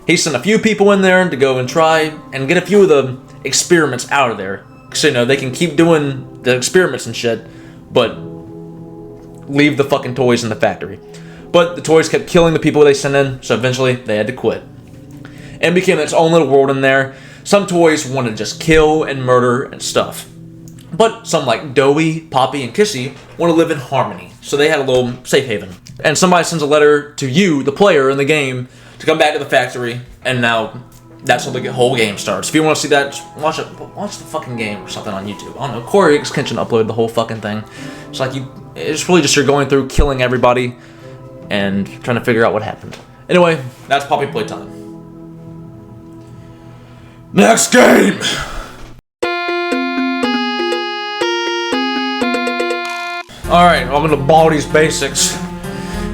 he sent a few people in there to go and try and get a few of the experiments out of there. So, you know, they can keep doing the experiments and shit, but leave the fucking toys in the factory. But the toys kept killing the people they sent in, so eventually they had to quit. And became its own little world in there. Some toys wanted to just kill and murder and stuff. But some like Doughy, Poppy, and Kissy want to live in harmony. So they had a little safe haven. And somebody sends a letter to you, the player in the game, to come back to the factory, and now that's how the whole game starts. If you want to see that, just watch the fucking game or something on YouTube. I don't know, Corey Extension uploaded the whole fucking thing. It's like it's really just you're going through killing everybody and trying to figure out what happened. Anyway, that's Poppy Playtime. Next game! Alright, welcome to Baldi's Basics.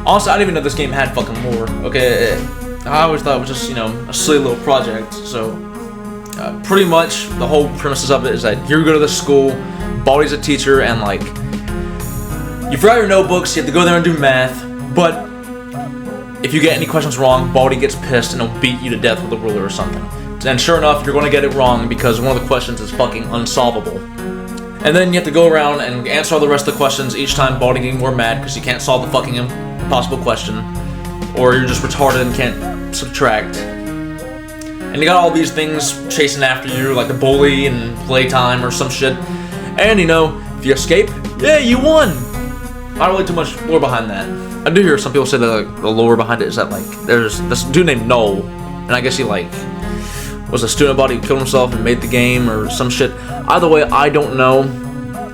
Honestly, I didn't even know this game had fucking lore. Okay, I always thought it was just, you know, a silly little project. So, pretty much the whole premises of it is that you go to this school, Baldi's a teacher, and like, you forgot your notebooks, you have to go there and do math, but if you get any questions wrong, Baldi gets pissed and he'll beat you to death with a ruler or something. And sure enough, you're going to get it wrong because one of the questions is fucking unsolvable. And then you have to go around and answer all the rest of the questions, each time Baldi getting more mad because you can't solve the fucking impossible question. Or you're just retarded and can't subtract. And you got all these things chasing after you, like the bully and Playtime or some shit. And you know, if you escape, yeah, you won! Not really too much lore behind that. I do hear some people say that like, the lore behind it is that like, there's this dude named Noel, and I guess he like, was a student body who killed himself and made the game or some shit. Either way, I don't know.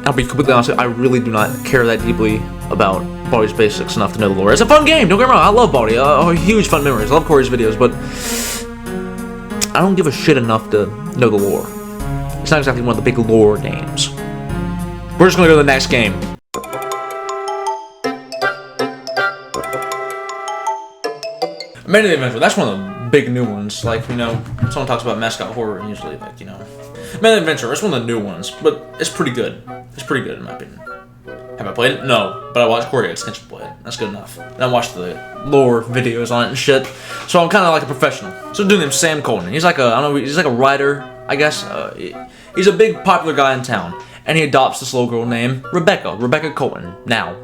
I'll be completely honest with you, I really do not care that deeply about Baldi's Basics enough to know the lore. It's a fun game, don't get me wrong, I love Baldi. Huge fun memories. I love Corey's videos, but I don't give a shit enough to know the lore. It's not exactly one of the big lore games. We're just gonna go to the next game. Bendy the Adventure, that's one of the big new ones. Like, you know, someone talks about MASCOT HORROR, usually, like, you know. Bendy the Adventure, it's one of the new ones, but it's pretty good. It's pretty good, in my opinion. Have I played it? No, but I watched Corey Extension play it. That's good enough. And I watched the lore videos on it and shit. So I'm kind of like a professional. So a dude named Sam Colton. He's like a, I don't know, he's like a writer, I guess. He's a big popular guy in town. And he adopts this little girl named Rebecca Colton, now.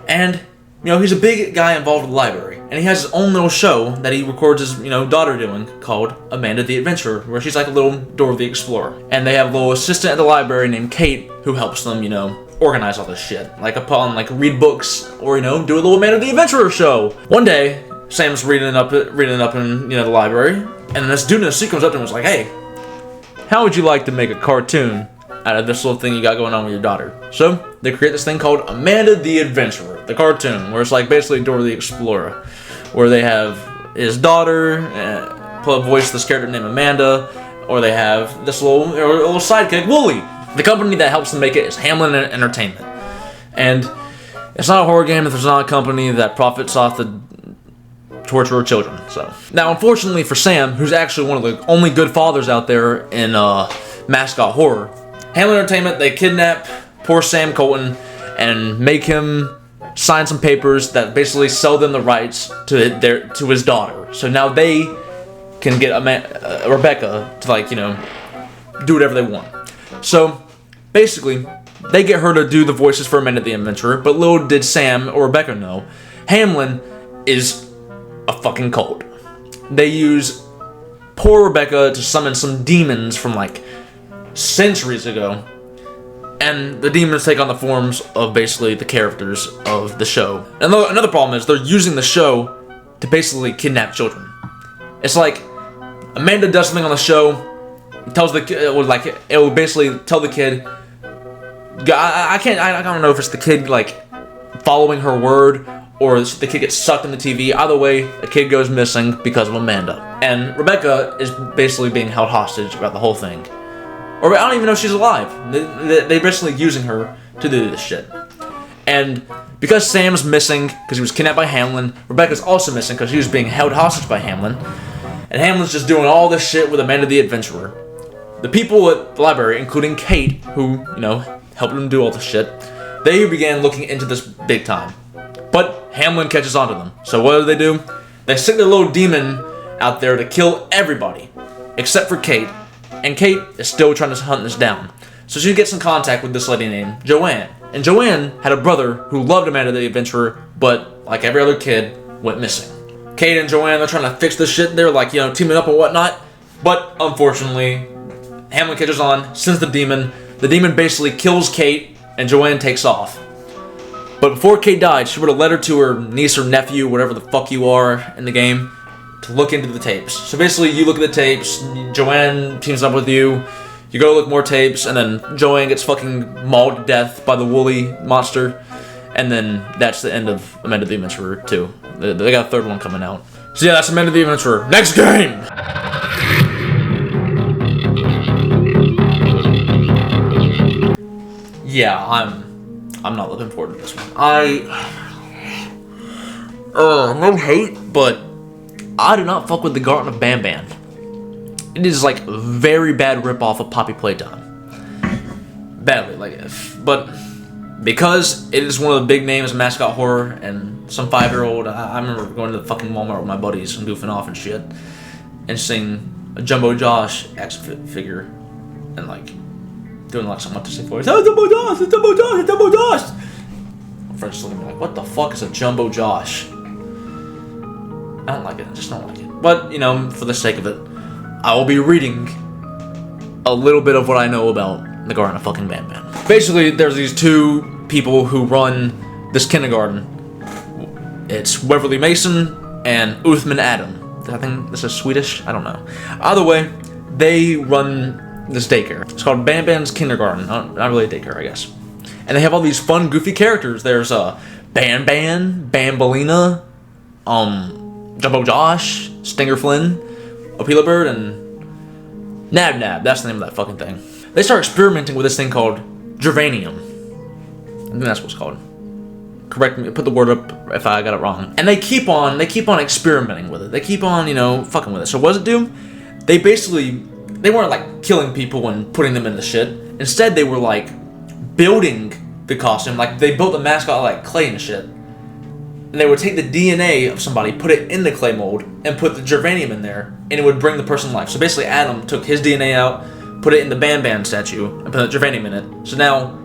And, you know, he's a big guy involved with the library. And he has his own little show that he records his, you know, daughter doing called Amanda the Adventurer, where she's like a little Dora the Explorer. And they have a little assistant at the library named Kate who helps them, you know, organize all this shit. Like upon, like, read books or, you know, do a little Amanda the Adventurer show. One day, Sam's reading up in, you know, the library, and this dude in the seat comes up to him and was like, hey, how would you like to make a cartoon out of this little thing you got going on with your daughter? So they create this thing called Amanda the Adventurer, the cartoon, where it's like basically Dora the Explorer, where they have his daughter voice this character named Amanda, or they have this little sidekick, Wooly. The company that helps them make it is Hamlin Entertainment, and it's not a horror game if there's not a company that profits off the torture of children. So now, unfortunately for Sam, who's actually one of the only good fathers out there in MASCOT HORROR, Hamlin Entertainment, they kidnap poor Sam Colton and make him sign some papers that basically sell them the rights to his daughter. So now they can get Rebecca to, like, you know, do whatever they want. So basically, they get her to do the voices for Amanda the Adventurer, but little did Sam or Rebecca know, Hamlin is a fucking cult. They use poor Rebecca to summon some demons from like centuries ago, and the demons take on the forms of basically the characters of the show. And another problem is they're using the show to basically kidnap children. It's like Amanda does something on the show, tells the kid, like, it will basically tell the kid, I don't know if it's the kid like following her word or the kid gets sucked in the TV. Either way, a kid goes missing because of Amanda. And Rebecca is basically being held hostage about the whole thing. Or I don't even know if she's alive. They're basically using her to do this shit. And because Sam's missing because he was kidnapped by Hamlin, Rebecca's also missing because she was being held hostage by Hamlin. And Hamlin's just doing all this shit with Amanda the Adventurer. The people at the library, including Kate, who, you know, helped him do all this shit, they began looking into this big time. But Hamlin catches on to them. So what do? They stick their little demon out there to kill everybody, except for Kate. And Kate is still trying to hunt this down. So she gets in contact with this lady named Joanne. And Joanne had a brother who loved Amanda the Adventurer, but like every other kid, went missing. Kate and Joanne, they're trying to fix this shit. They're like, teaming up and whatnot. But unfortunately, Hamlin catches on, sends the demon. The demon basically kills Kate, and Joanne takes off. But before Kate died, she wrote a letter to her niece or nephew, whatever the fuck you are in the game, to look into the tapes. So basically, you look at the tapes, Joanne teams up with you, you go look more tapes, and then Joanne gets fucking mauled to death by the woolly monster. And then that's the end of Amanda the Adventurer 2. They got a third one coming out. So yeah, that's Amanda the Adventurer. Next game! Yeah, I'm not looking forward to this one. No hate, but I do not fuck with the Garten of BanBan. It is like a very bad ripoff of Poppy Playtime. Badly, but because it is one of the big names of Mascot Horror, and some 5-year-old, I remember going to the fucking Walmart with my buddies and goofing off and shit, and seeing a Jumbo Josh action figure, and doing some autistic voice. Oh, Jumbo Josh! It's Jumbo Josh! It's Jumbo Josh! My friends just looking at me like, what the fuck is a Jumbo Josh? I don't like it. I just don't like it. But, for the sake of it, I will be reading a little bit of what I know about the Garten of fucking BanBan. Basically, there's these two people who run this kindergarten. It's Weverly Mason and Uthman Adam. I think this is Swedish. I don't know. Either way, they run this daycare. It's called BanBan's Kindergarten. Not really a daycare, I guess. And they have all these fun, goofy characters. There's BanBan, Bambalina, Jumbo Josh, Stinger Flynn, Opila Bird, and Nab Nab. That's the name of that fucking thing. They start experimenting with this thing called geranium. I think that's what it's called. Correct me, put the word up if I got it wrong. And they keep on experimenting with it. They keep on, fucking with it. So what does it do? They weren't killing people and putting them in the shit. Instead, they were building the costume. They built the mascot like clay and shit. And they would take the DNA of somebody, put it in the clay mold, and put the geranium in there, and it would bring the person to life. So basically, Adam took his DNA out, put it in the BanBan statue, and put the geranium in it. So now,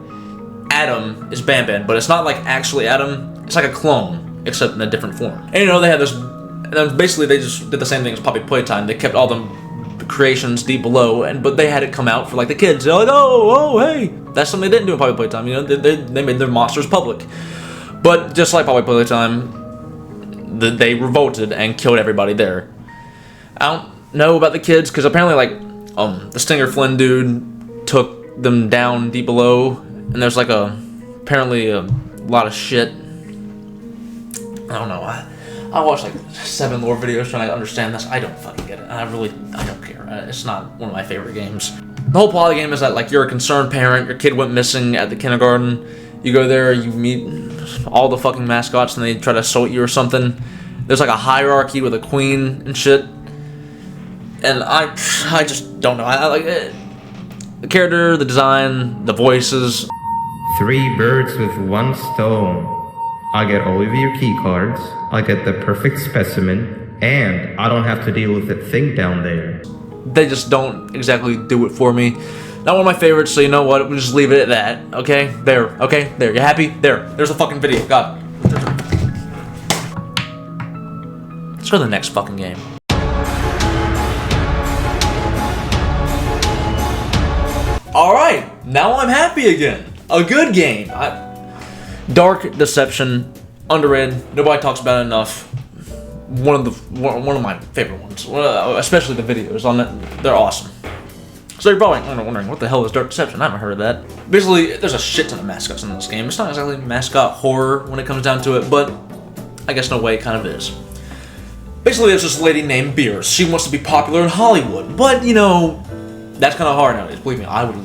Adam is BanBan, but it's not actually Adam. It's like a clone, except in a different form. And they had this. And then basically, they just did the same thing as Poppy Playtime. They kept all the creations deep below, but they had it come out for the kids. They're like, oh, hey, that's something they didn't do in Poppy Playtime. They made their monsters public. But just like Poppy Playtime, they revolted and killed everybody there. I don't know about the kids because apparently the Stinger Flynn dude took them down deep below, and there's apparently a lot of shit. I don't know. I watched 7 lore videos trying to understand this. I don't fucking get it. I don't care. It's not one of my favorite games. The whole plot of the game is that you're a concerned parent, your kid went missing at the kindergarten, you go there, you meet all the fucking mascots and they try to assault you or something. There's a hierarchy with a queen and shit. And I just don't know. I like it. The character, the design, the voices. 3 birds with 1 stone. I get all of your key cards, I get the perfect specimen, and I don't have to deal with that thing down there. They just don't exactly do it for me. Not one of my favorites, so you know what? We'll just leave it at that. Okay? There. Okay? There. You happy? There. There's a fucking video. God. Let's go to the next fucking game. Alright. Now I'm happy again. A good game. Dark Deception. Underrated. Nobody talks about it enough. One of my favorite ones. Especially the videos on it. They're awesome. So you're probably wondering, what the hell is Dark Deception? I haven't heard of that. Basically, there's a shit ton of mascots in this game. It's not exactly mascot horror when it comes down to it, but I guess in a way it kind of is. Basically, there's this lady named Beers. She wants to be popular in Hollywood, but, that's kind of hard nowadays. Believe me, I would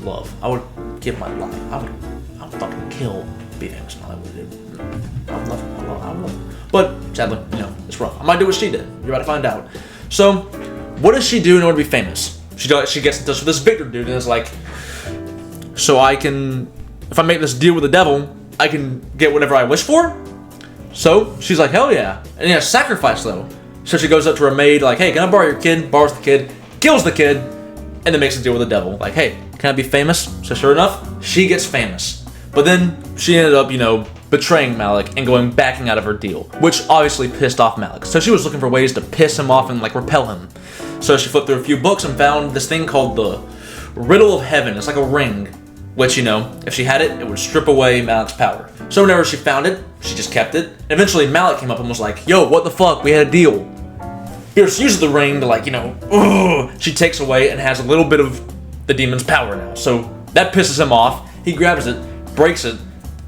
give my life. I would fucking kill being famous in Hollywood, dude. I would love it. But, sadly, it's rough. I might do what she did. You're about to find out. So, what does she do in order to be famous? She gets in touch with this Victor dude and is like, so if I make this deal with the devil, I can get whatever I wish for? So she's like, hell yeah. And yeah, sacrifice though. So she goes up to her maid, like, hey, can I borrow your kid? Borrows the kid, kills the kid, and then makes a deal with the devil. Like, hey, can I be famous? So sure enough, she gets famous. But then she ended up, betraying Malik and backing out of her deal, which obviously pissed off Malik. So she was looking for ways to piss him off and repel him. So she flipped through a few books and found this thing called the Riddle of Heaven. It's like a ring, which, if she had it, it would strip away Malik's power. So whenever she found it, she just kept it. And eventually Malik came up and was like, yo, what the fuck? We had a deal. Pierce uses the ring to she takes away and has a little bit of the demon's power now. So that pisses him off. He grabs it, breaks it,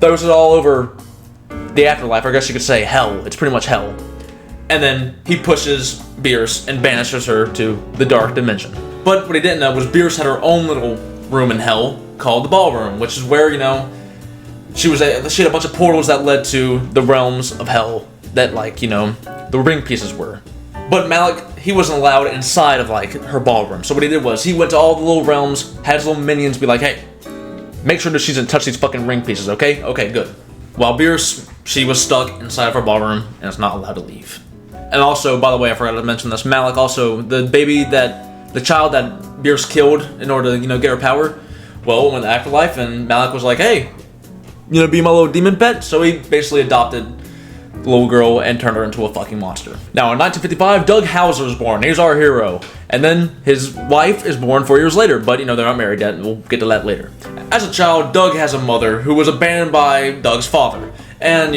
throws it all over the afterlife, or I guess you could say hell. It's pretty much hell. And then he pushes Bierce and banishes her to the dark dimension. But what he didn't know was Bierce had her own little room in hell called the ballroom, which is where, she had a bunch of portals that led to the realms of hell that, the ring pieces were. But Malik, he wasn't allowed inside of, her ballroom. So what he did was, he went to all the little realms, had his little minions be like, hey, make sure that she doesn't touch these fucking ring pieces, okay? Okay, good. While Bierce, she was stuck inside of her ballroom and is not allowed to leave. And also, by the way, I forgot to mention this, Malik also, the child that Bierce killed in order to, get her power, well, went to afterlife, and Malik was like, hey, be my little demon pet? So he basically adopted the little girl and turned her into a fucking monster. Now, in 1955, Doug Hauser is born. He's our hero. And then his wife is born 4 years later, but, they're not married yet, and we'll get to that later. As a child, Doug has a mother who was abandoned by Doug's father. And,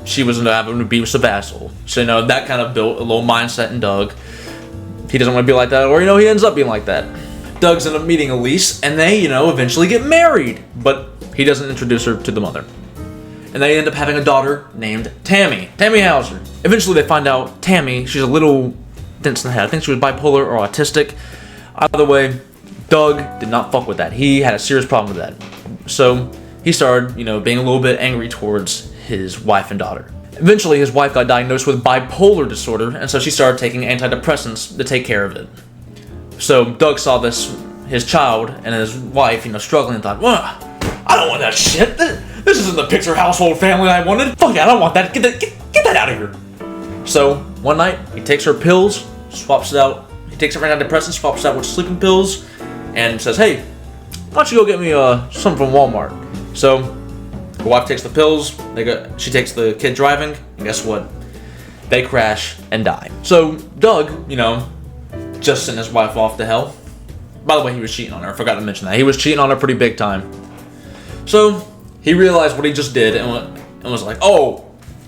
she was having to be a vassal. So, that kind of built a little mindset in Doug. He doesn't want to be like that, or, he ends up being like that. Doug's end up meeting Elise, and they, eventually get married. But he doesn't introduce her to the mother. And they end up having a daughter named Tammy Hauser. Eventually they find out Tammy, she's a little dense in the head. I think she was bipolar or autistic. Either way, Doug did not fuck with that. He had a serious problem with that. So he started, being a little bit angry towards his wife and daughter. Eventually his wife got diagnosed with bipolar disorder, and so she started taking antidepressants to take care of it. So Doug saw his child and his wife, struggling, and thought, well, I don't want that shit. This isn't the picture household family I wanted. Fuck it, I don't want that. Get that out of here. So one night he takes her pills, swaps it out. He takes her antidepressants, swaps it out with sleeping pills, and says, hey, why don't you go get me something from Walmart? So the wife takes the pills. She takes the kid driving, and guess what? They crash and die. So Doug, just sent his wife off to hell. By the way, he was cheating on her. I forgot to mention that. He was cheating on her pretty big time. So he realized what he just did and was like, oh,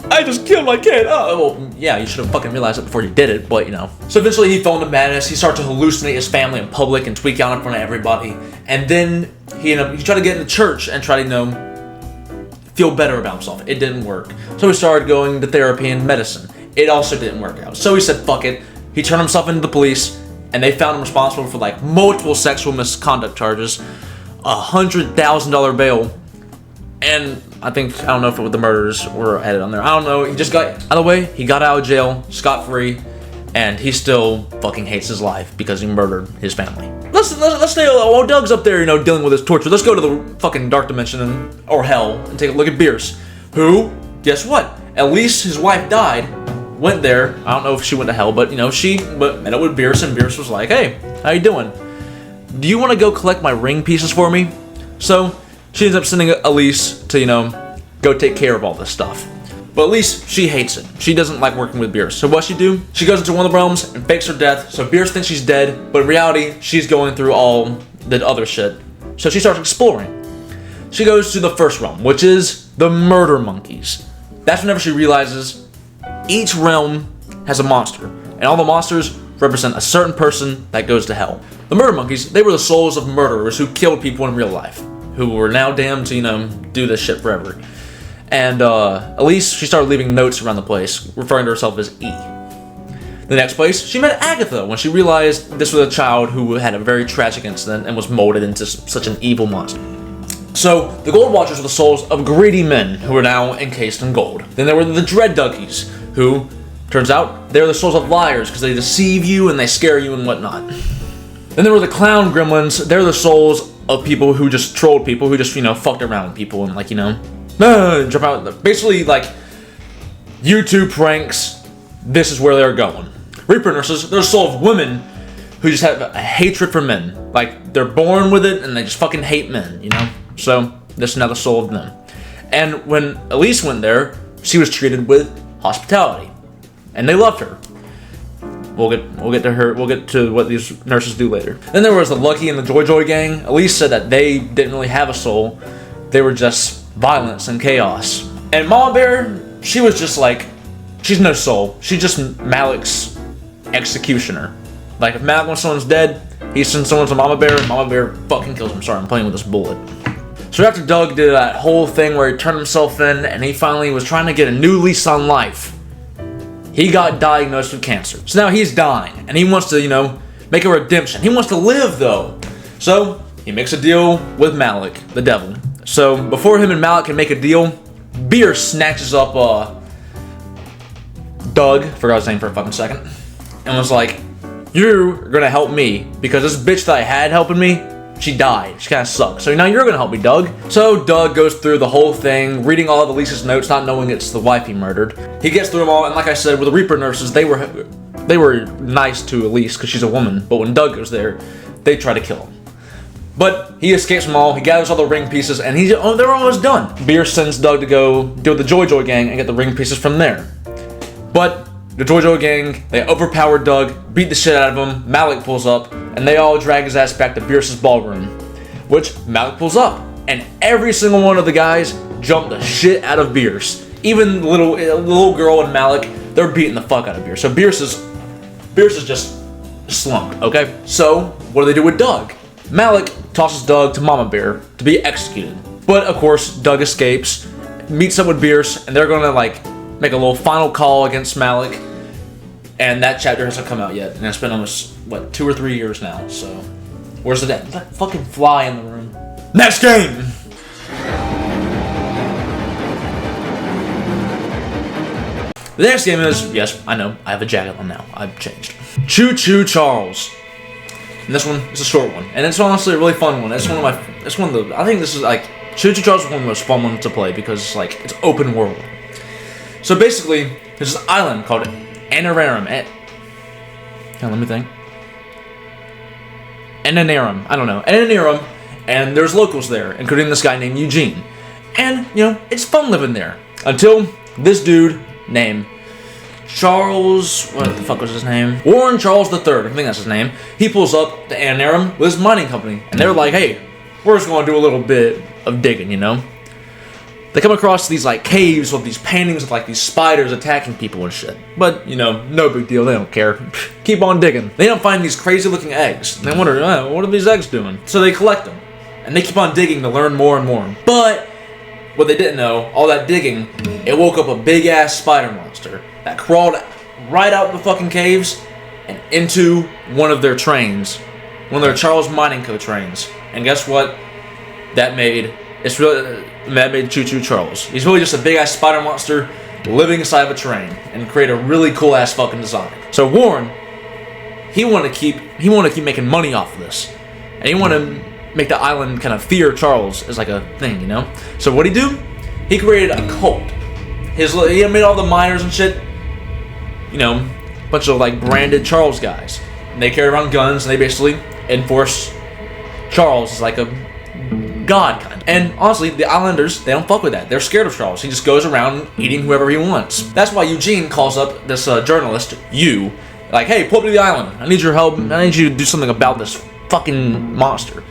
I just killed my kid. Oh, well, yeah, you should have fucking realized it before you did it, but So eventually he fell into madness. He started to hallucinate his family in public and tweak out in front of everybody. And then he tried to get into church and try to, feel better about himself. It didn't work. So he started going to therapy and medicine. It also didn't work out. So he said, fuck it. He turned himself into the police, and they found him responsible for multiple sexual misconduct charges, $100,000 bail, and I don't know if the murders were added on there. I don't know. He just got, either way, he got out of jail, scot-free, and he still fucking hates his life because he murdered his family. Let's stay, while Doug's up there, dealing with his torture, let's go to the fucking dark dimension, or hell, and take a look at Bierce, who, guess what? At least his wife died, went there, I don't know if she went to hell, but, she met up with Bierce, and Bierce was like, hey, how you doing? Do you want to go collect my ring pieces for me? So she ends up sending Elise to, go take care of all this stuff. But Elise, she hates it. She doesn't like working with Bierce. So what she do? She goes into one of the realms and fakes her death. So Bierce thinks she's dead, but in reality, she's going through all the other shit. So she starts exploring. She goes to the first realm, which is the murder monkeys. That's whenever she realizes each realm has a monster, and all the monsters represent a certain person that goes to hell. The murder monkeys, they were the souls of murderers who killed people in real life, who were now damned to, do this shit forever. And Elise, she started leaving notes around the place, referring to herself as E. The next place, she met Agatha when she realized this was a child who had a very tragic incident and was molded into such an evil monster. So, the Gold Watchers were the souls of greedy men who were now encased in gold. Then there were the Dread Duckies, who, turns out, they're the souls of liars because they deceive you and they scare you and whatnot. Then there were the Clown Gremlins. They're the souls of people who just trolled people, who just, fucked around with people and, jump out. Basically, YouTube pranks, this is where they're going. Reaper nurses, they're soul of women who just have a hatred for men. Like, they're born with it and they just fucking hate men, you know? So, this is another soul of them. And when Elise went there, she was treated with hospitality. And they loved her. We'll get to her. We'll get to what these nurses do later. Then there was the Lucky and the Joy Joy gang. Elise said that they didn't really have a soul. They were just violence and chaos. And Mama Bear, she was just like, she's no soul. She's just Malik's executioner. Like, if Malik wants someone's dead, he sends someone to Mama Bear, and Mama Bear fucking kills him. Sorry, I'm playing with this bullet. So after Doug did that whole thing where he turned himself in, and he finally was trying to get a new lease on life, he got diagnosed with cancer. So now he's dying, and he wants to, you know, make a redemption. He wants to live, though. So he makes a deal with Malik, the devil. So before him and Malik can make a deal, Beer snatches up Doug, forgot his name for a fucking second, and was like, you're gonna help me, because this bitch that I had helping me, she died. She kinda sucks. So now you're gonna help me, Doug. So Doug goes through the whole thing, reading all of Elise's notes, not knowing it's the wife he murdered. He gets through them all, and like I said, with the Reaper nurses, they were nice to Elise, because she's a woman, but when Doug goes there, they try to kill him. But he escapes them all, he gathers all the ring pieces, and they're almost done. Beer sends Doug to go deal with the Joy Joy gang and get the ring pieces from there. But the Joy Joy gang, they overpower Doug, beat the shit out of him, Malik pulls up, and they all drag his ass back to Bierce's ballroom, which Malik pulls up, and every single one of the guys jump the shit out of Bierce. Even the little girl and Malik, they're beating the fuck out of Bierce. So Bierce is just slumped, okay? So, what do they do with Doug? Malik tosses Doug to Mama Bear to be executed. But, of course, Doug escapes, meets up with Bierce, and they're gonna, like, make a little final call against Malik. And that chapter hasn't come out yet. And it's been almost, 2 or 3 years now, so. Where's that fucking fly in the room? Next game! The next game is, yes, I know, I have a jacket on now. I've changed. Choo Choo Charles. And this one is a short one. And it's honestly a really fun one. I think this is like, Choo Choo Charles is one of the most fun ones to play because it's like, it's open world. So basically, there's this island called Anararum. Let me think. Anararum. I don't know. Anararum. And there's locals there, including this guy named Eugene. And, you know, it's fun living there. Until this dude named Charles, what the fuck was his name? Warren Charles III, I think that's his name. He pulls up to Anararum with his mining company. And they're like, hey, we're just going to do a little bit of digging, you know? They come across these, like, caves with these paintings of, like, these spiders attacking people and shit. But, you know, no big deal. They don't care. Keep on digging. They don't find these crazy-looking eggs. And they wonder, what are these eggs doing? So they collect them. And they keep on digging to learn more and more. But what they didn't know, all that digging, it woke up a big-ass spider monster that crawled right out the fucking caves and into one of their trains. One of their Charles Mining Co. trains. And guess what? That made Choo Choo Charles. He's really just a big-ass spider monster living inside of a train and create a really cool-ass fucking design. So Warren, he wanted to keep making money off of this. And he wanted to make the island kind of fear Charles as like a thing, you know? So what'd he do? He created a cult. He made all the miners and shit, you know, a bunch of like branded Charles guys. And they carry around guns and they basically enforce Charles as like a god kind of. And honestly, the islanders, they don't fuck with that. They're scared of Charles. He just goes around eating whoever he wants. That's why Eugene calls up this journalist, like, hey, pull up to the island. I need your help. I need you to do something about this fucking monster.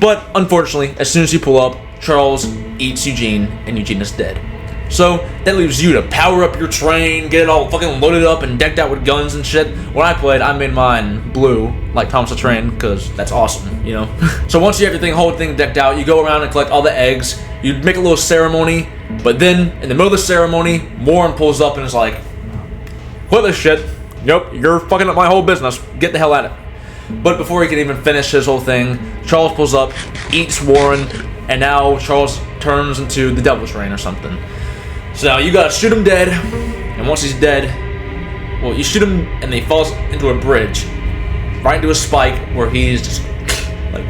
But unfortunately, as soon as you pull up, Charles eats Eugene, and Eugene is dead. So that leaves you to power up your train, get it all fucking loaded up and decked out with guns and shit. When I played, I made mine blue, like Thomas the Train, because that's awesome, you know? So once you have your whole thing decked out, you go around and collect all the eggs, you make a little ceremony, but then, in the middle of the ceremony, Warren pulls up and is like, quit this shit. Nope, you're fucking up my whole business. Get the hell out of it. But before he can even finish his whole thing, Charles pulls up, eats Warren, and now Charles turns into the Devil's Reign or something. So now you gotta shoot him dead, and once he's dead, well, you shoot him and he falls into a bridge, right into a spike where he's just like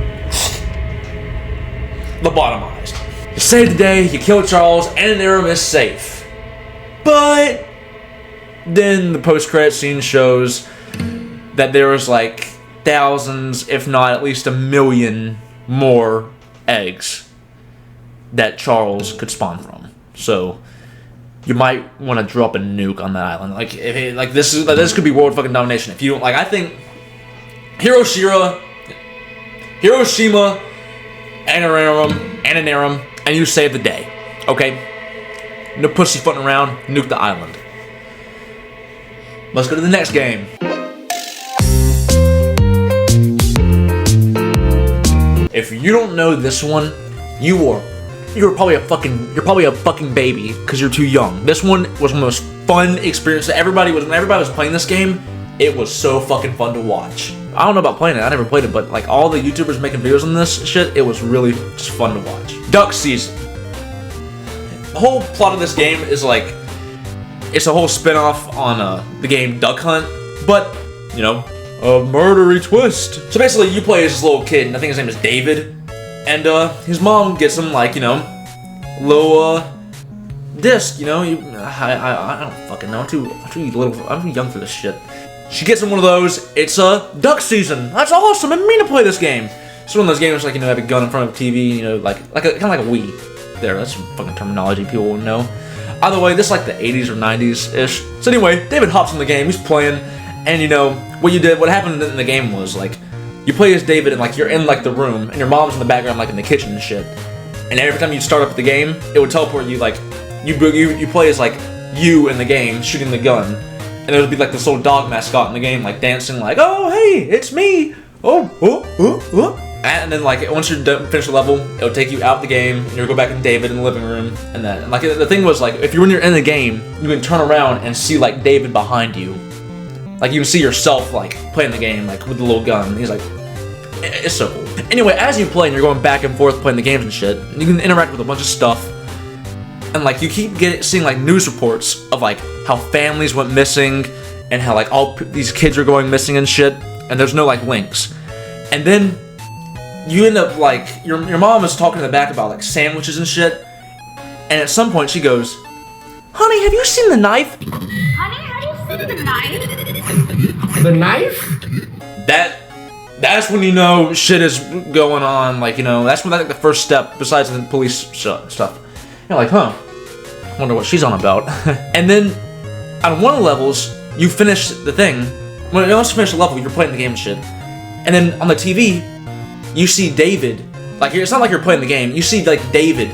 lobotomized. You save the day, you kill Charles, and Anararum is safe. But then the post-credit scene shows that there was like thousands, if not at least 1 million more eggs that Charles could spawn from. So you might want to drop a nuke on that island. Like, this could be world fucking domination. If you don't, like, I think Hiroshima, Ananarum, and you save the day. Okay? No pussyfooting around. Nuke the island. Let's go to the next game. If you don't know this one, you're probably a fucking baby because you're too young. This one was the most fun experience. When everybody was playing this game, it was so fucking fun to watch. I don't know about playing it. I never played it, but like all the YouTubers making videos on this shit, it was really just fun to watch. Duck season. The whole plot of this game is like, it's a whole spin-off on the game Duck Hunt, but, you know, a murdery twist. So basically, you play as this little kid, and I think his name is David, and his mom gets him, like, you know, little disc, you know. I don't fucking know. I'm too young for this shit. She gets him one of those. It's duck season. That's awesome. I mean to play this game. It's one of those games like, you know, have a gun in front of a TV, you know, kind of like a Wii. There, that's some fucking terminology people won't know. Either way, this is like the 80s or 90s-ish. So anyway, David hops in the game, he's playing, and you know, what happened in the game was, like, you play as David and like, you're in like the room, and your mom's in the background like in the kitchen and shit. And every time you start up the game, it would teleport you, like, you play as like, you in the game, shooting the gun. And there would be like this little dog mascot in the game, like dancing like, oh hey, it's me! Oh. And then like, once you're done, finish the level, it'll take you out the game, and you'll go back in David in the living room, and then, like, the thing was, like, when you're in the game, you can turn around and see, like, David behind you. Like, you can see yourself, like, playing the game, like, with the little gun. He's like, it's so cool. Anyway, as you play and you're going back and forth playing the games and shit, you can interact with a bunch of stuff, and, like, you keep seeing, like, news reports of, like, how families went missing, and how, like, all these kids are going missing and shit, and there's no, like, links. And then you end up, like, your mom is talking in the back about, like, sandwiches and shit, and at some point she goes, honey, have you seen the knife? Honey, have you seen the knife? The knife? That's when you know shit is going on, like, you know, that's when, like, the first step, besides the police stuff. You're like, huh, I wonder what she's on about. And then, on one of the levels, you finish the thing, when you also finish the level, you're playing the game and shit, and then on the TV, you see David, like, it's not like you're playing the game, you see, like, David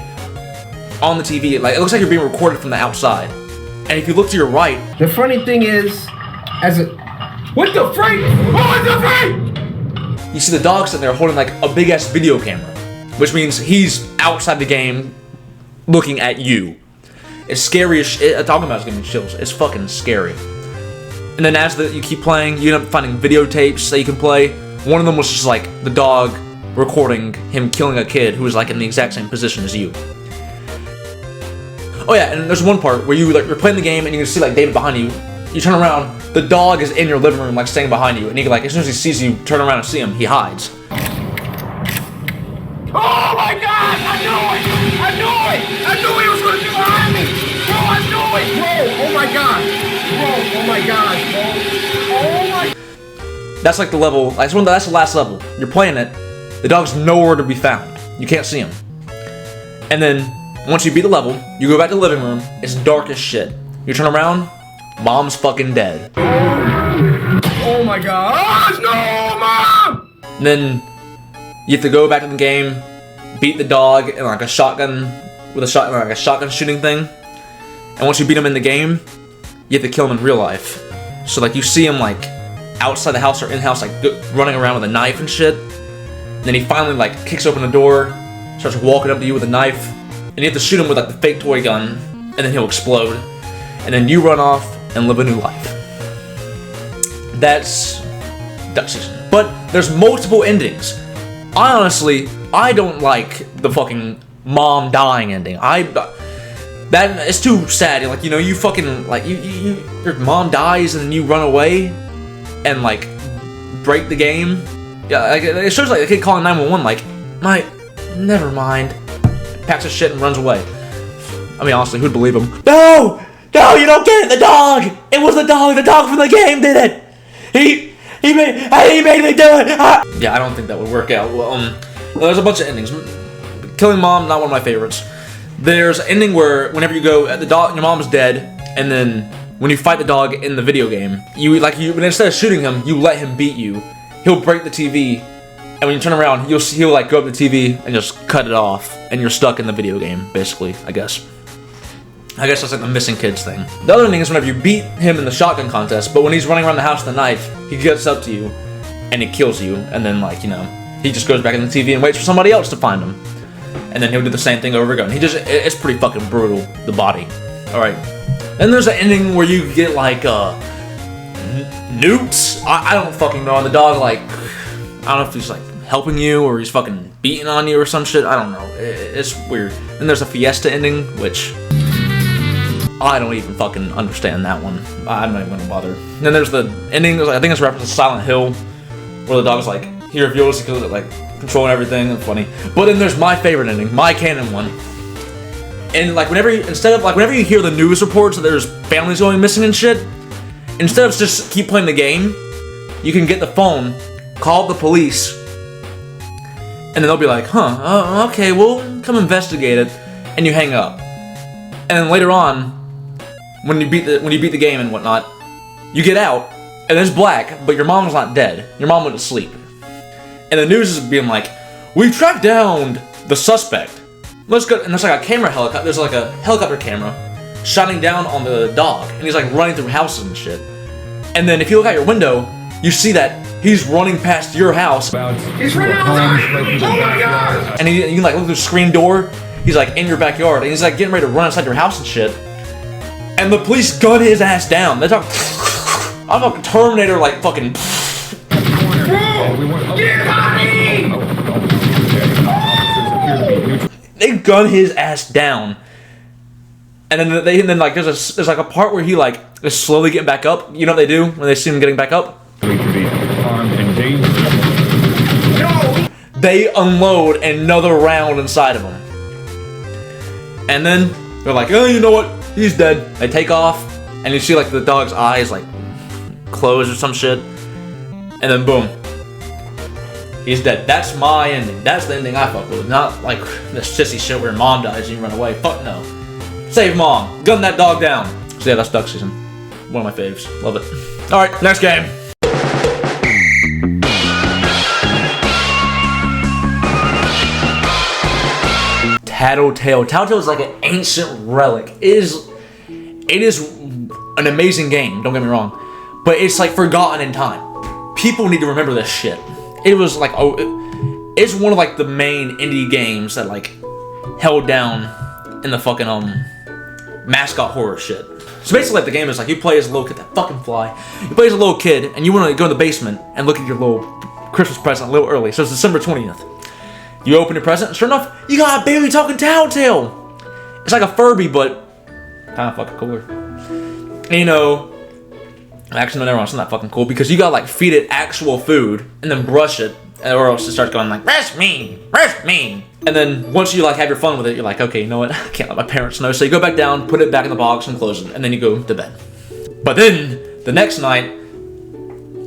on the TV, like, it looks like you're being recorded from the outside. And if you look to your right... The funny thing is, what the freak? What the freak? You see the dog sitting there holding, like, a big-ass video camera, which means he's outside the game looking at you. It's scary as shit. Talking about it's giving me chills. It's fucking scary. And then as you keep playing, you end up finding videotapes that you can play. One of them was just, like, the dog recording him killing a kid who was, like, in the exact same position as you. Oh yeah, and there's one part where you're playing the game and you can see, like, David behind you. You turn around, the dog is in your living room, like, staying behind you, and he, like, as soon as he sees you turn around and see him, he hides. Oh my god! I knew it! I knew he was gonna be behind me! Bro, I knew it! Bro, oh my god! Bro, oh my god, bro. Oh my... That's like the level, that's the last level. You're playing it, the dog's nowhere to be found. You can't see him. And then, once you beat the level, you go back to the living room, it's dark as shit. You turn around, mom's fucking dead. Oh my god! No, mom! And then, you have to go back in the game, beat the dog in like a shotgun, with a shotgun shooting thing. And once you beat him in the game, you have to kill him in real life. So like you see him like outside the house or in-house, like running around with a knife and shit. And then he finally like kicks open the door, starts walking up to you with a knife, and you have to shoot him with like the fake toy gun, and then he'll explode. And then you run off and live a new life. That's Duck Season. But there's multiple endings. I don't like the fucking mom dying ending. It's too sad. Like, you know, you fucking, like, your mom dies and then you run away and, like, break the game. Yeah, like, it shows, like, the kid calling 911, like, never mind. Packs his shit and runs away. I mean, honestly, who'd believe him? No! No, you don't get it. The dog. It was the dog. The dog from the game did it. He made me do it. Yeah, I don't think that would work out. Well, there's a bunch of endings. Killing mom, not one of my favorites. There's an ending where whenever you go, the dog, your mom's dead, and then when you fight the dog in the video game, but instead of shooting him, you let him beat you. He'll break the TV, and when you turn around, he'll like go up the TV and just cut it off, and you're stuck in the video game, basically. I guess that's like the missing kids thing. The other thing is whenever you beat him in the shotgun contest, but when he's running around the house with a knife, he gets up to you, and he kills you, and then like, you know, he just goes back in the TV and waits for somebody else to find him. And then he'll do the same thing over again. It's pretty fucking brutal, the body. Alright. Then there's an ending where you get like, newts? I don't fucking know. And the dog, like, I don't know if he's like helping you or he's fucking beating on you or some shit. I don't know. It's weird. Then there's a fiesta ending, which I don't even fucking understand that one. I'm not even gonna bother. Then there's the ending, I think it's a reference to Silent Hill, where the dog's like, he reveals he like controlling everything and funny. But then there's my favorite ending, my canon one. And like whenever you hear the news reports that there's families going missing and shit, instead of just keep playing the game, you can get the phone, call the police, and then they'll be like, okay, we'll come investigate it, and you hang up. And then later on, when you beat the game and whatnot, you get out, and it's black, but your mom's not dead. Your mom went to sleep. And the news is being like, we tracked down the suspect. Let's go. And there's like a helicopter. There's like a helicopter camera shining down on the dog, and he's like running through houses and shit. And then if you look out your window, you see that he's running past your house. He's running outside! Oh my god! And you can like look through the screen door. He's like in your backyard, and he's like getting ready to run inside your house and shit. And the police gun his ass down. They talk. I'm fucking Terminator, like fucking. Get money! They gun his ass down, and then like there's like a part where he like is slowly getting back up. You know what they do when they see him getting back up? They unload another round inside of him, and then they're like, oh, you know what? He's dead. They take off, and you see like the dog's eyes like close or some shit, and then boom. He's dead. That's my ending. That's the ending I fuck with. Not like this sissy shit where mom dies and you run away. Fuck no. Save mom. Gun that dog down. So yeah, that's duck season. One of my faves. Love it. Alright, next game. Tattletail. Tattletail is like an ancient relic. It is an amazing game, don't get me wrong. But it's like forgotten in time. People need to remember this shit. It was like, it's one of like the main indie games that like held down in the fucking MASCOT HORROR shit. So basically like the game is like you play as a little kid, that fucking fly. You play as a little kid and you want to go in the basement and look at your little Christmas present a little early. So it's December 20th. You open your present and sure enough, you got a baby talking Tattletail. It's like a Furby, but kind of fucking cooler. And you know, actually, no, never mind, it's not fucking cool because you gotta like feed it actual food and then brush it, or else it starts going like, brush me. And then once you like have your fun with it, you're like, okay, you know what? I can't let my parents know. So you go back down, put it back in the box and close it, and then you go to bed. But then the next night,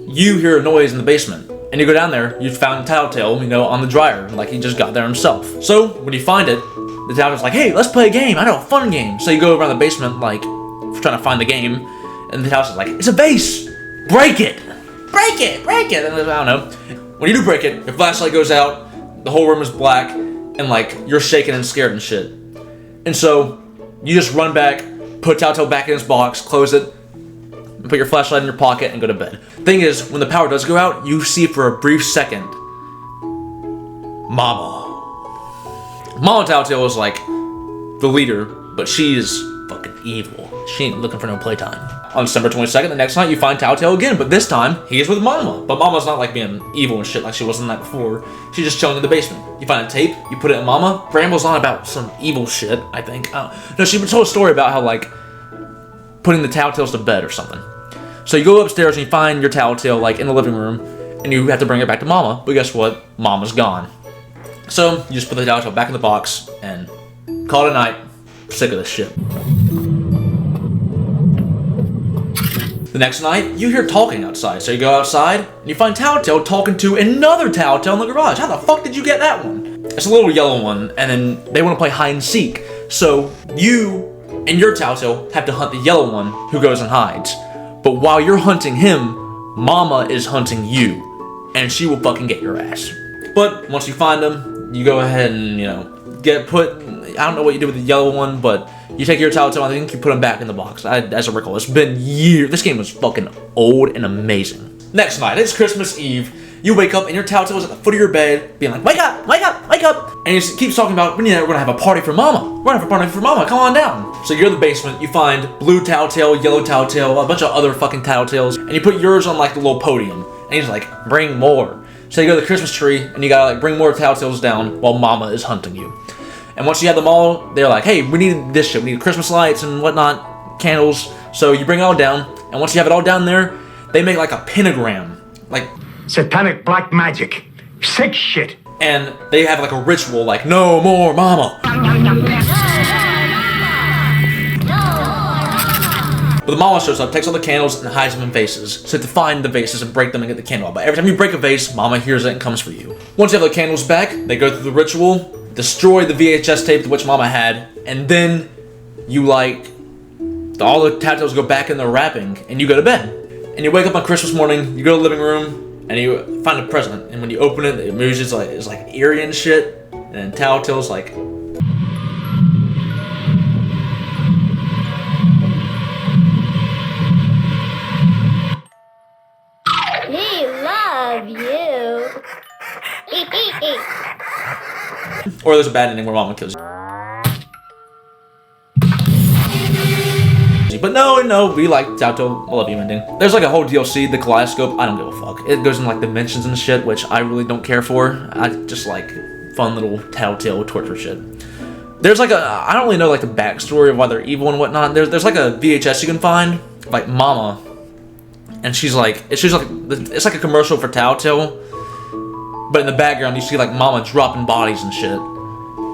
you hear a noise in the basement, and you go down there. You found Tattletail, you know, on the dryer, like he just got there himself. So when you find it, the Tattletail's like, hey, let's play a game. I know a fun game. So you go around the basement, like trying to find the game. And the house is like, it's a vase! Break it! Break it! Break it! And I don't know. When you do break it, your flashlight goes out, the whole room is black, and like, you're shaking and scared and shit. And so, you just run back, put Tattletail back in his box, close it, and put your flashlight in your pocket and go to bed. Thing is, when the power does go out, you see for a brief second, Mama. Mama Tattletail is like, the leader, but she's fucking evil. She ain't looking for no playtime. On December 22nd, the next night, you find Tattletail again, but this time, he is with Mama. But Mama's not like being evil and shit like she was the night before. She's just chilling in the basement. You find a tape, you put it in Mama, rambles on about some evil shit, I think. No, she told a story about how, like, putting the Tattletails to bed or something. So you go upstairs and you find your Tattletail, like, in the living room, and you have to bring it back to Mama, but guess what? Mama's gone. So, you just put the Tattletail back in the box, and call it a night. Sick of this shit. The next night, you hear talking outside, so you go outside, and you find Tattletail talking to another Tattletail in the garage. How the fuck did you get that one? It's a little yellow one, and then they want to play hide and seek. So you and your Tattletail have to hunt the yellow one who goes and hides. But while you're hunting him, Mama is hunting you, and she will fucking get your ass. But once you find him, you go ahead and, you know, I don't know what you do with the yellow one, but you take your Tattletail, I think you put him back in the box. As I recall, it's been years. This game was fucking old and amazing. Next night, it's Christmas Eve. You wake up and your Tattletail is at the foot of your bed, being like, wake up, wake up, wake up. And he keeps talking about, we're gonna have a party for Mama. We're gonna have a party for Mama, come on down. So you're in the basement, you find blue Tattletail, yellow Tattletail, a bunch of other fucking Tattletails, and you put yours on like the little podium. And he's like, bring more. So you go to the Christmas tree, and you gotta like bring more Tattletails down while Mama is hunting you. And once you have them all, they're like, hey, we need this shit. We need Christmas lights and whatnot, candles. So you bring it all down, and once you have it all down there, they make like a pentagram. Like satanic black magic. Sick shit. And they have like a ritual, like, no more Mama. But the Mama shows up, takes all the candles, and hides them in vases. So you have to find the vases and break them and get the candle out. But every time you break a vase, Mama hears it and comes for you. Once you have the candles back, they go through the ritual, destroy the VHS tape which Mama had, and then you like, all the Tattletails go back in their wrapping, and you go to bed. And you wake up on Christmas morning, you go to the living room, and you find a present. And when you open it, the music is like eerie and shit, and then Tattletail's like, We love you. or there's a bad ending where Mama kills you. But no, we like Tattletail, I love you ending. There's like a whole DLC, the Kaleidoscope, I don't give a fuck. It goes in like dimensions and shit, which I really don't care for. I just like fun little Tattletail torture shit. There's like I don't really know like the backstory of why they're evil and whatnot. There's like a VHS you can find, like Mama, and it's like a commercial for Tattletail, but in the background you see like Mama dropping bodies and shit.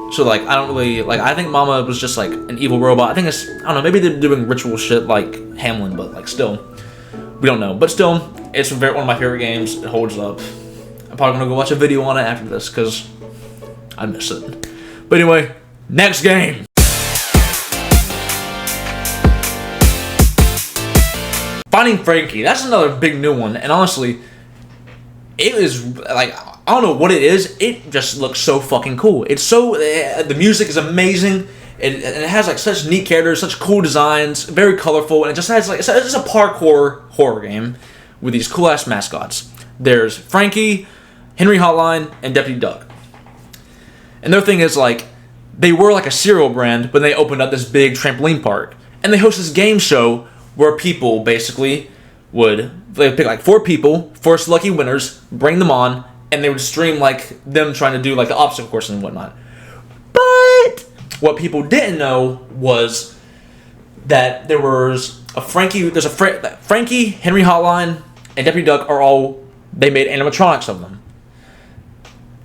So like I don't really like. I think Mama was just like an evil robot. I think it's, I don't know, maybe they're doing ritual shit like Hamlin, but like still, we don't know. But still, it's one of my favorite games. It holds up. I'm probably gonna go watch a video on it after this because I miss it. But anyway, next game. Finding Frankie. That's another big new one, and honestly, it is like, I don't know what it is. It just looks so fucking cool. It's so, the music is amazing. It has like such neat characters, such cool designs, very colorful, and it just has like, it's a parkour horror game with these cool ass mascots. There's Frankie, Henry Hotline, and Deputy Doug. And their thing is like, they were like a cereal brand, but they opened up this big trampoline park, and they host this game show where people basically they pick like 4 people, 4 lucky winners, bring them on, and they would stream like them trying to do like the obstacle course and whatnot. But what people didn't know was that there was a Frankie, Frankie, Henry Hotline, and Deputy Duck they made animatronics of them.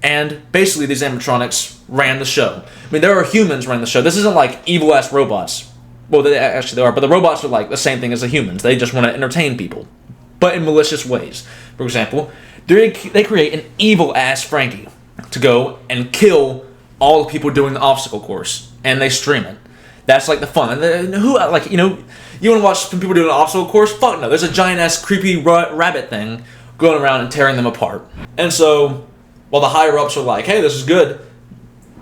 And basically these animatronics ran the show. I mean, there are humans running the show. This isn't like evil ass robots. Well, they are, but the robots are like the same thing as the humans. They just want to entertain people, but in malicious ways. For example, they create an evil-ass Frankie to go and kill all the people doing the obstacle course, and they stream it. That's like the fun. And you want to watch some people doing an obstacle course? Fuck no. There's a giant-ass creepy rabbit thing going around and tearing them apart. And so, while the higher-ups are like, hey, this is good,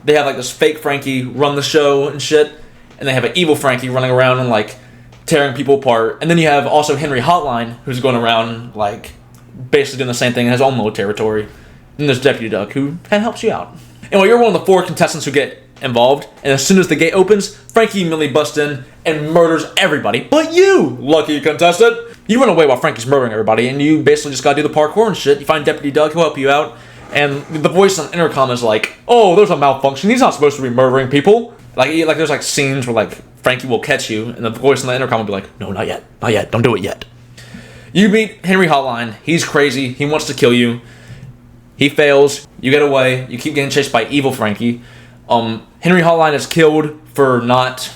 they have like this fake Frankie run the show and shit, and they have an evil Frankie running around and like tearing people apart. And then you have also Henry Hotline, who's going around like basically doing the same thing in his own little territory. And there's Deputy Duck, who kind of helps you out. And while you're one of the 4 contestants who get involved, and as soon as the gate opens, Frankie immediately busts in and murders everybody. But you, lucky contestant, you run away while Frankie's murdering everybody, and you basically just gotta do the parkour and shit. You find Deputy Duck, he'll help you out, and the voice on the intercom is like, oh, there's a malfunction, he's not supposed to be murdering people. Like there's like scenes where like Frankie will catch you, and the voice on the intercom will be like, no, not yet, don't do it yet. You meet Henry Hotline, he's crazy, he wants to kill you. He fails, you get away, you keep getting chased by evil Frankie. Henry Hotline is killed for not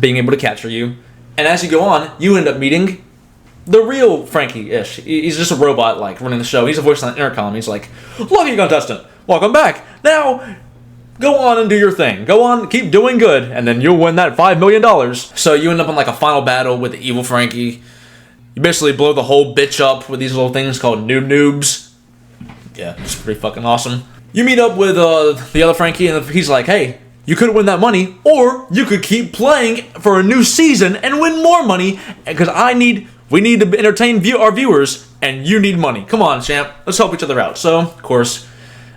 being able to capture you. And as you go on, you end up meeting the real Frankie-ish. He's just a robot, like, running the show. He's a voice on the intercom. He's like, lucky contestant, welcome back. Now, go on and do your thing. Go on, keep doing good, and then you'll win that $5 million. So you end up in, like, a final battle with the evil Frankie. You basically blow the whole bitch up with these little things called noobs. Yeah, it's pretty fucking awesome. You meet up with the other Frankie, and he's like, hey, you could win that money, or you could keep playing for a new season and win more money, because we need to entertain our viewers, and you need money. Come on, champ, let's help each other out. So, of course,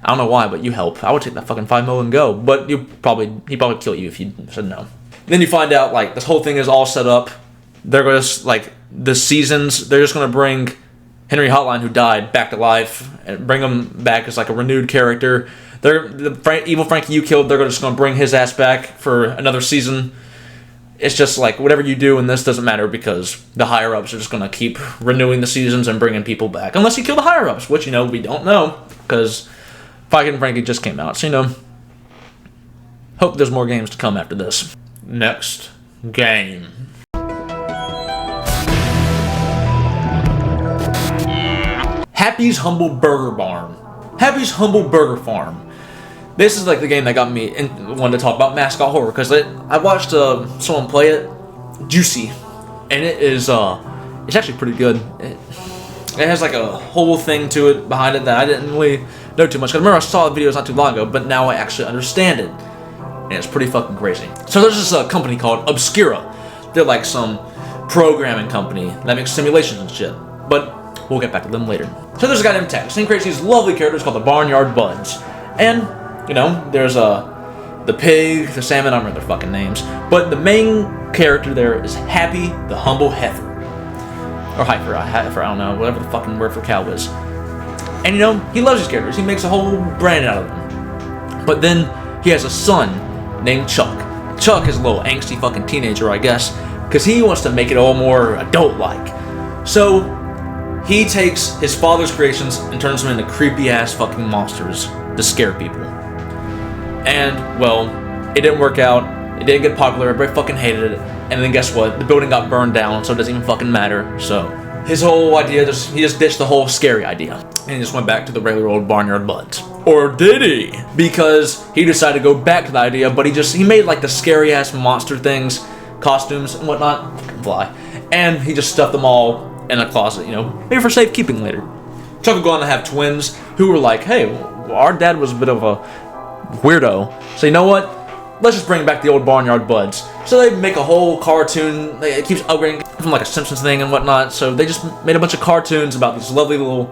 I don't know why, but you help. I would take that fucking $5 million and go, but he'd probably kill you if you said no. Then you find out, like, this whole thing is all set up. They're going to, like, the seasons, they're just going to bring Henry Hotline, who died, back to life, and bring him back as, like, a renewed character. Evil Frankie you killed, they're just going to bring his ass back for another season. It's just like, whatever you do in this doesn't matter, because the higher-ups are just going to keep renewing the seasons and bringing people back. Unless you kill the higher-ups, which, we don't know, because Frankie and Frankie just came out. So, hope there's more games to come after this. Next game. Happy's Humble Burger Barn. Happy's Humble Burger Farm. This is like the game that got me wanted to talk about Mascot Horror, because I watched someone play it, Juicy, and it's actually pretty good. It has like a whole thing to it behind it that I didn't really know too much. Because I remember I saw the videos not too long ago, but now I actually understand it, and it's pretty fucking crazy. So there's this company called Obscura. They're like some programming company that makes simulations and shit, but we'll get back to them later. So there's a guy named Tex, and he creates these lovely characters called the Barnyard Buds, and there's the pig, the salmon, I don't remember their fucking names. But the main character there is Happy the Humble Heifer. Or Heifer, I don't know, whatever the fucking word for cow is. And he loves these characters. He makes a whole brand out of them. But then he has a son named Chuck. Chuck is a little angsty fucking teenager, I guess, because he wants to make it all more adult-like. So he takes his father's creations and turns them into creepy-ass fucking monsters to scare people. And, well, it didn't work out. It didn't get popular. Everybody fucking hated it. And then guess what? The building got burned down, so it doesn't even fucking matter. So his whole idea, he just ditched the whole scary idea. And he just went back to the regular old Barnyard Buds. Or did he? Because he decided to go back to the idea, but he made like the scary-ass monster things, costumes and whatnot. Fly. And he just stuffed them all in a closet, maybe for safekeeping later. Chuck would go on to have twins who were like, hey, our dad was a bit of a weirdo, so you know what? Let's just bring back the old Barnyard Buds. So they make a whole cartoon. It keeps upgrading from like a Simpsons thing and whatnot. So they just made a bunch of cartoons about these lovely little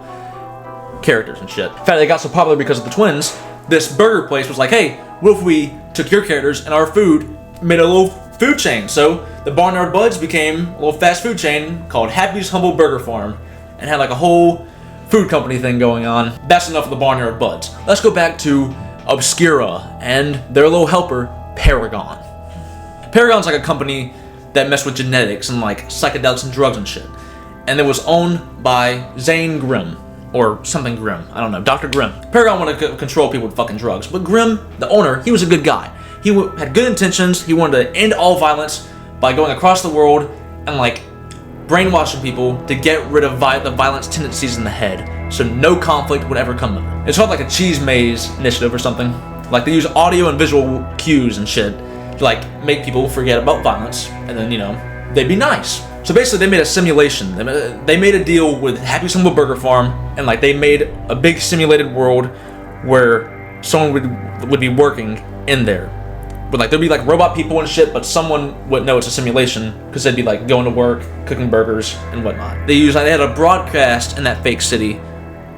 characters and shit. In fact, they got so popular because of the twins. This burger place was like, hey, what if we took your characters and our food, made a little food chain? So the Barnyard Buds became a little fast food chain called Happy's Humble Burger Farm, and had like a whole food company thing going on. That's enough of the Barnyard Buds. Let's go back to Obscura and their little helper, Paragon. Paragon's like a company that messed with genetics and like psychedelics and drugs and shit. And it was owned by Zane Grimm, or something Grimm, I don't know, Dr. Grimm. Paragon wanted to control people with fucking drugs, but Grimm, the owner, he was a good guy. He had good intentions. He wanted to end all violence by going across the world and like brainwashing people to get rid of the violence tendencies in the head, so no conflict would ever come of it. It's called like a cheese maze initiative or something. Like they use audio and visual cues and shit to like make people forget about violence, and then they'd be nice. So basically they made a simulation. They made a deal with Happy's Humble Burger Farm, and like they made a big simulated world where someone would be working in there. But like there'd be like robot people and shit, but someone wouldn't know it's a simulation because they'd be like going to work, cooking burgers and whatnot. They had a broadcast in that fake city,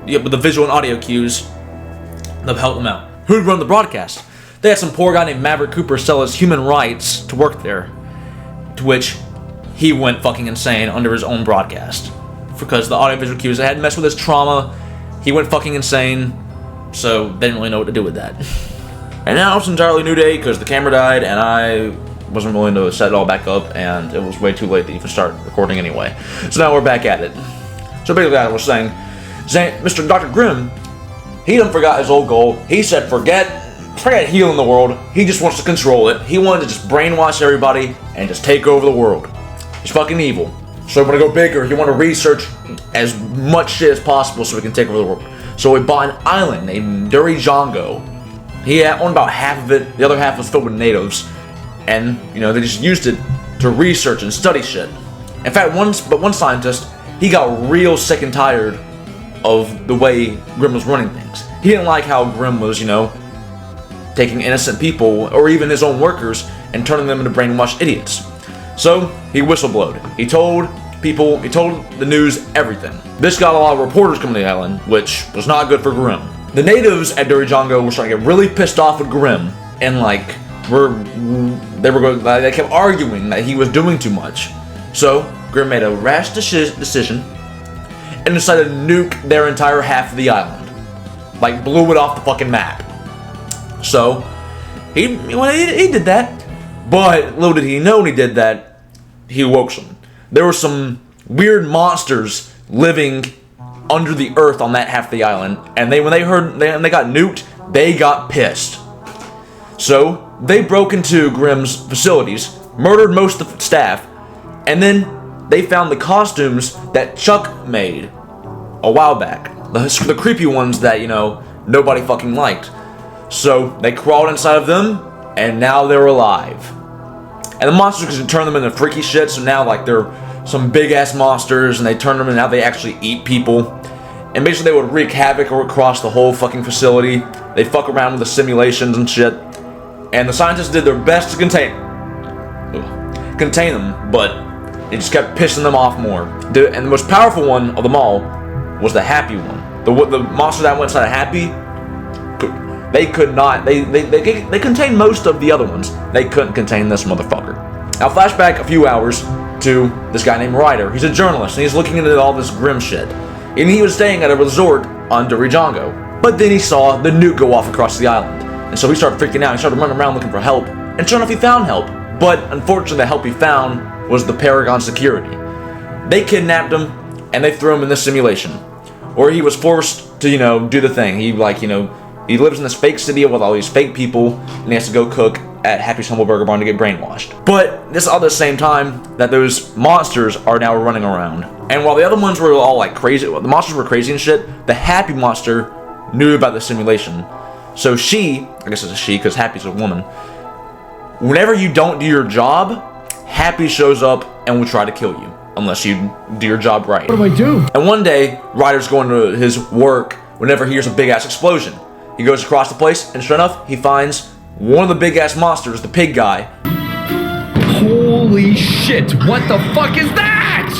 with the visual and audio cues that help them out. Who'd run the broadcast? They had some poor guy named Maverick Cooper sell his human rights to work there, to which he went fucking insane under his own broadcast because the audio visual cues, they had messed with his trauma. He went fucking insane, so they didn't really know what to do with that. And now it's an entirely new day because the camera died and I wasn't willing to set it all back up, and it was way too late to even start recording anyway. So now we're back at it. So basically I was saying, Mr. Dr. Grimm, he done forgot his old goal. He said forget healing the world. He just wants to control it. He wanted to just brainwash everybody and just take over the world. He's fucking evil. So we want to go bigger. You want to research as much shit as possible so we can take over the world. So we bought an island named Dirijango. He had owned about half of it. The other half was filled with natives. And, you know, they just used it to research and study shit. In fact, one scientist, he got real sick and tired of the way Grimm was running things. He didn't like how Grimm was, you know, taking innocent people, or even his own workers, and turning them into brainwashed idiots. So, he whistleblowed. He told people, he told the news everything. This got a lot of reporters coming to the island, which was not good for Grimm. The natives at Dirijango were starting to get really pissed off with Grimm, and like, they kept arguing that he was doing too much. So, Grimm made a rash decision and decided to nuke their entire half of the island. Like, blew it off the fucking map. So, he did that. But, little did he know when he did that, he woke some. There were some weird monsters living under the earth on that half of the island. And when they got nuked, they got pissed. So, they broke into Grimm's facilities, murdered most of the staff, and then they found the costumes that Chuck made a while back. The creepy ones that, you know, nobody fucking liked. So they crawled inside of them, and now they're alive. And the monsters could turn them into freaky shit, so now, like, they're some big-ass monsters, and they turn them, and now they actually eat people. And basically they would wreak havoc across the whole fucking facility. They'd fuck around with the simulations and shit. And the scientists did their best to contain them, but it just kept pissing them off more. And the most powerful one of them all was the Happy one. The monster that went inside of Happy, they could not. They contained most of the other ones. They couldn't contain this motherfucker. Now flashback a few hours to this guy named Ryder. He's a journalist and he's looking into all this Grimm shit. And he was staying at a resort on Dirijango. But then he saw the nuke go off across the island. And so he started freaking out. He started running around looking for help. And sure enough, he found help. But unfortunately, the help he found was the Paragon security. They kidnapped him and they threw him in this simulation, where he was forced to, you know, do the thing. He, like, you know, he lives in this fake city with all these fake people, and he has to go cook at Happy's Humble Burger Barn to get brainwashed. But this all at the same time that those monsters are now running around. And while the other ones were all like crazy, the monsters were crazy and shit, the Happy monster knew about the simulation. So she, I guess it's a she because Happy's a woman, whenever you don't do your job, Happy shows up and will try to kill you. Unless you do your job right. What do I do? And one day, Ryder's going to his work whenever he hears a big-ass explosion. He goes across the place, and sure enough, he finds one of the big-ass monsters, the pig guy. Holy shit, what the fuck is that?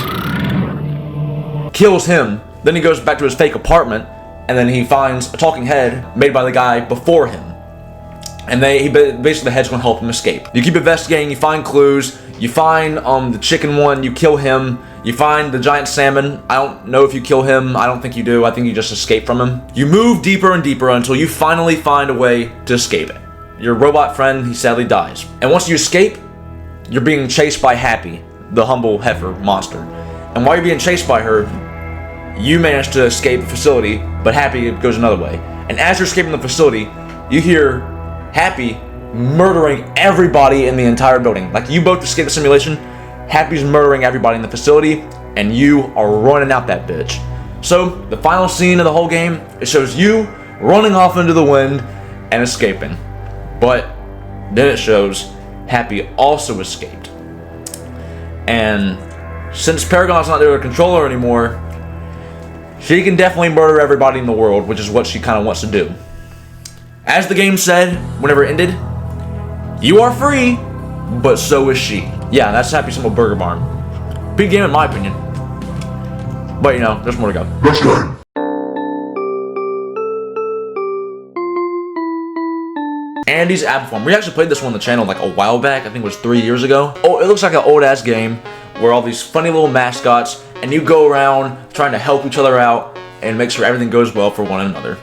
Kills him. Then he goes back to his fake apartment, and then he finds a talking head made by the guy before him. And basically the head's gonna help him escape. You keep investigating, you find clues, you find the chicken one, you kill him, you find the giant salmon. I don't know if you kill him, I don't think you do, I think you just escape from him. You move deeper and deeper until you finally find a way to escape it. Your robot friend, he sadly dies. And once you escape, you're being chased by Happy, the humble heifer monster. And while you're being chased by her, you manage to escape the facility, but Happy goes another way. And as you're escaping the facility, you hear Happy murdering everybody in the entire building. Like, you both escaped the simulation, Happy's murdering everybody in the facility, and you are running out that bitch. So, the final scene of the whole game, it shows you running off into the wind and escaping. But then it shows Happy also escaped. And since Paragon's not their controller anymore, she can definitely murder everybody in the world, which is what she kind of wants to do. As the game said, whenever it ended, you are free, but so is she. Yeah, that's Happy's Humble Burger Barn. Big game in my opinion. But, you know, there's more to go. Next time. Andy's Apple Farm. We actually played this one on the channel like a while back. I think it was 3 years ago. Oh, it looks like an old-ass game where all these funny little mascots, and you go around trying to help each other out and make sure everything goes well for one another.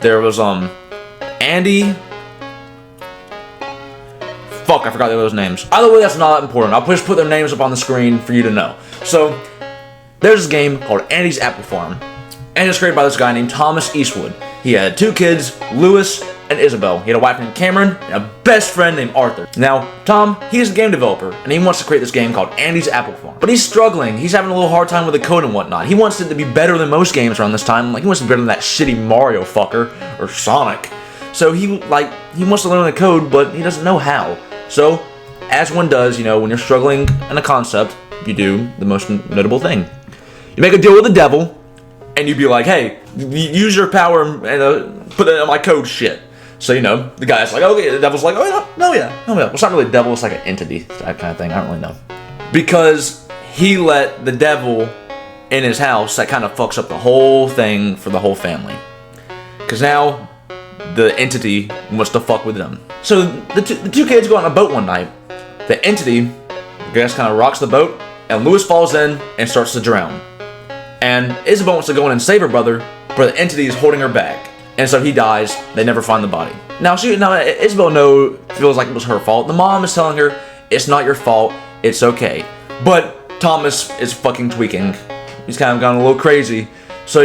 There was, Andy. Fuck, I forgot the other's names. Either way, that's not that important. I'll just put their names up on the screen for you to know. So, there's this game called Andy's Apple Farm. And it's created by this guy named Thomas Eastwood. He had 2 kids, Lewis and Isabel. He had a wife named Cameron and a best friend named Arthur. Now, Tom, he's a game developer, and he wants to create this game called Andy's Apple Farm. But he's struggling. He's having a little hard time with the code and whatnot. He wants it to be better than most games around this time. Like, he wants to be better than that shitty Mario fucker, or Sonic. So he wants to learn the code, but he doesn't know how. So, as one does, when you're struggling in a concept, you do the most notable thing. You make a deal with the devil, and you be like, hey, use your power and put it in my code shit. So, the guy's like, okay, the devil's like, oh, no, yeah. Well, it's not really a devil, it's like an entity, that kind of thing, I don't really know. Because he let the devil in his house, that kind of fucks up the whole thing for the whole family. Because now, the entity wants to fuck with them. So, the two kids go on a boat one night. The entity, I guess, kind of rocks the boat, and Lewis falls in and starts to drown. And Isabel wants to go in and save her brother, but the entity is holding her back. And so he dies, they never find the body. Now Isabel feels like it was her fault. The mom is telling her, it's not your fault, it's okay. But Thomas is fucking tweaking. He's kind of gone a little crazy. So,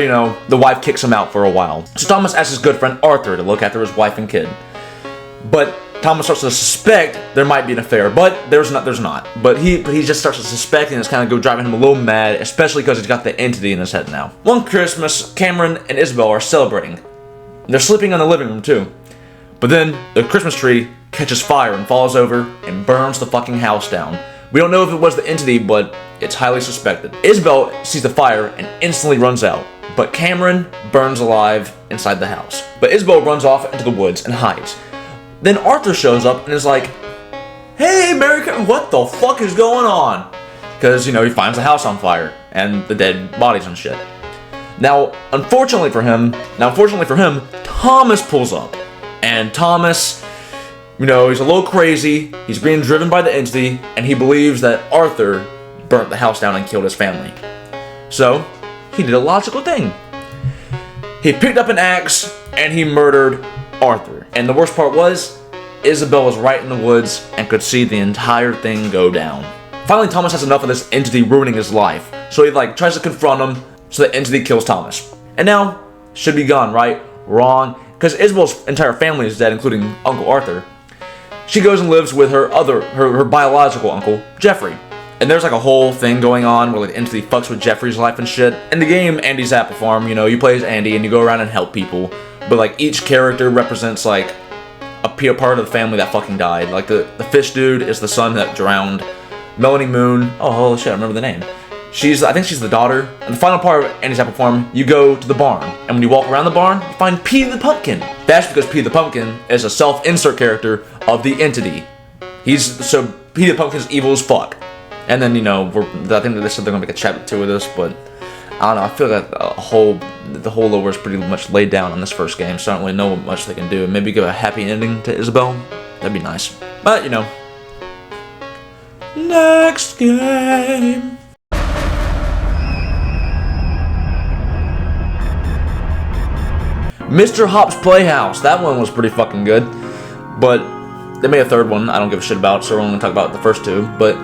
the wife kicks him out for a while. So Thomas asks his good friend Arthur to look after his wife and kid. But Thomas starts to suspect there might be an affair, but there's not. But he just starts to suspect, and it's kind of driving him a little mad, especially because he's got the entity in his head now. One Christmas, Cameron and Isabel are celebrating. They're sleeping in the living room too. But then the Christmas tree catches fire and falls over and burns the fucking house down. We don't know if it was the entity, but it's highly suspected. Isabel sees the fire and instantly runs out, but Cameron burns alive inside the house. But Isabel runs off into the woods and hides. Then Arthur shows up and is like, hey, what the fuck is going on? Because, he finds the house on fire and the dead bodies and shit. Now, unfortunately for him, Thomas pulls up. And Thomas, he's a little crazy, he's being driven by the entity, and he believes that Arthur burnt the house down and killed his family. So, he did a logical thing. He picked up an axe and he murdered Arthur. And the worst part was, Isabel was right in the woods and could see the entire thing go down. Finally, Thomas has enough of this entity ruining his life. So he tries to confront him, so the entity kills Thomas. And now, should be gone, right? Wrong. Because Isabel's entire family is dead, including Uncle Arthur. She goes and lives with her biological uncle, Jeffrey. And there's a whole thing going on where the entity fucks with Jeffrey's life and shit. In the game, Andy's Apple Farm, you play as Andy and you go around and help people. But each character represents a part of the family that fucking died. The fish dude is the son that drowned. Melanie Moon, oh holy shit, I remember the name. I think she's the daughter. And the final part of Andy's Apple Farm, you go to the barn. And when you walk around the barn, you find Petey the Pumpkin. That's because Petey the Pumpkin is a self-insert character of the entity. So Petey the Pumpkin's evil as fuck. And then, I think they said they're gonna make a chapter 2 of this, but I don't know, I feel like the whole lore is pretty much laid down on this first game, so I don't really know what much they can do. Maybe give a happy ending to Isabel. That'd be nice. But, next game. Mr. Hopp's Playhouse. That one was pretty fucking good. But they made a third one I don't give a shit about, so we're only gonna talk about the first two. But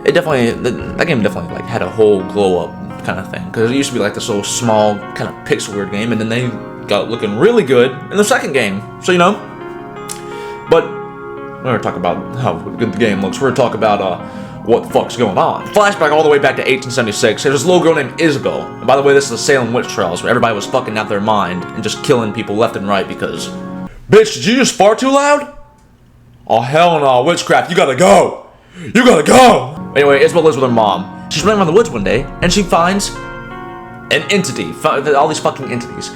that game definitely had a whole glow up kind of thing, because it used to be this little small kind of pixel weird game, and then they got looking really good in the second game. So but we're gonna talk about how good the game looks. We're gonna talk about what the fuck's going on. Flashback all the way back to 1876. There's this little girl named Isabel. And by the way, this is the Salem witch trials where everybody was fucking out their mind and just killing people left and right because, bitch, did you just fart too loud? Oh hell no, witchcraft, you gotta go! You gotta go! Anyway, Isabel lives with her mom. She's running around the woods one day, and she finds an entity, all these fucking entities.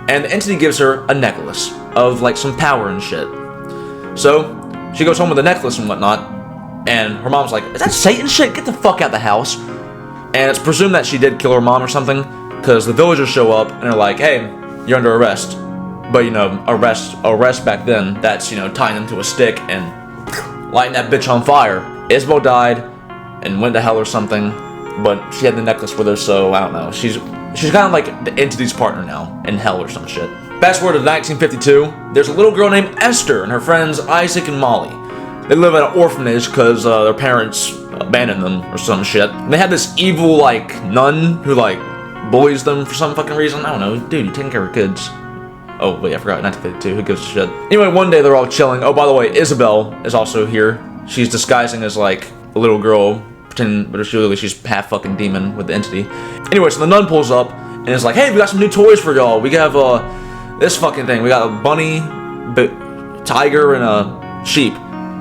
And the entity gives her a necklace of some power and shit. So, she goes home with the necklace and whatnot, and her mom's like, is that Satan shit? Get the fuck out the house. And it's presumed that she did kill her mom or something, because the villagers show up, and they're like, hey, you're under arrest. But, arrest back then, that's, tying them to a stick and lighting that bitch on fire. Isabel died and went to hell or something, but she had the necklace with her, so I don't know. She's kind of like the entity's partner now, in hell or some shit. Fast forward to 1952, there's a little girl named Esther and her friends Isaac and Molly. They live at an orphanage because their parents abandoned them or some shit. And they have this evil, nun who, bullies them for some fucking reason. I don't know. Dude, you're taking care of kids. Oh, wait, I forgot, 1952, who gives a shit? Anyway, one day they're all chilling. Oh, by the way, Isabel is also here. She's disguising as, like, a little girl, pretending, but she's half fucking demon with the entity. Anyway, so the nun pulls up, and is like, hey, we got some new toys for y'all. We have, this fucking thing. We got a bunny, tiger, and a sheep.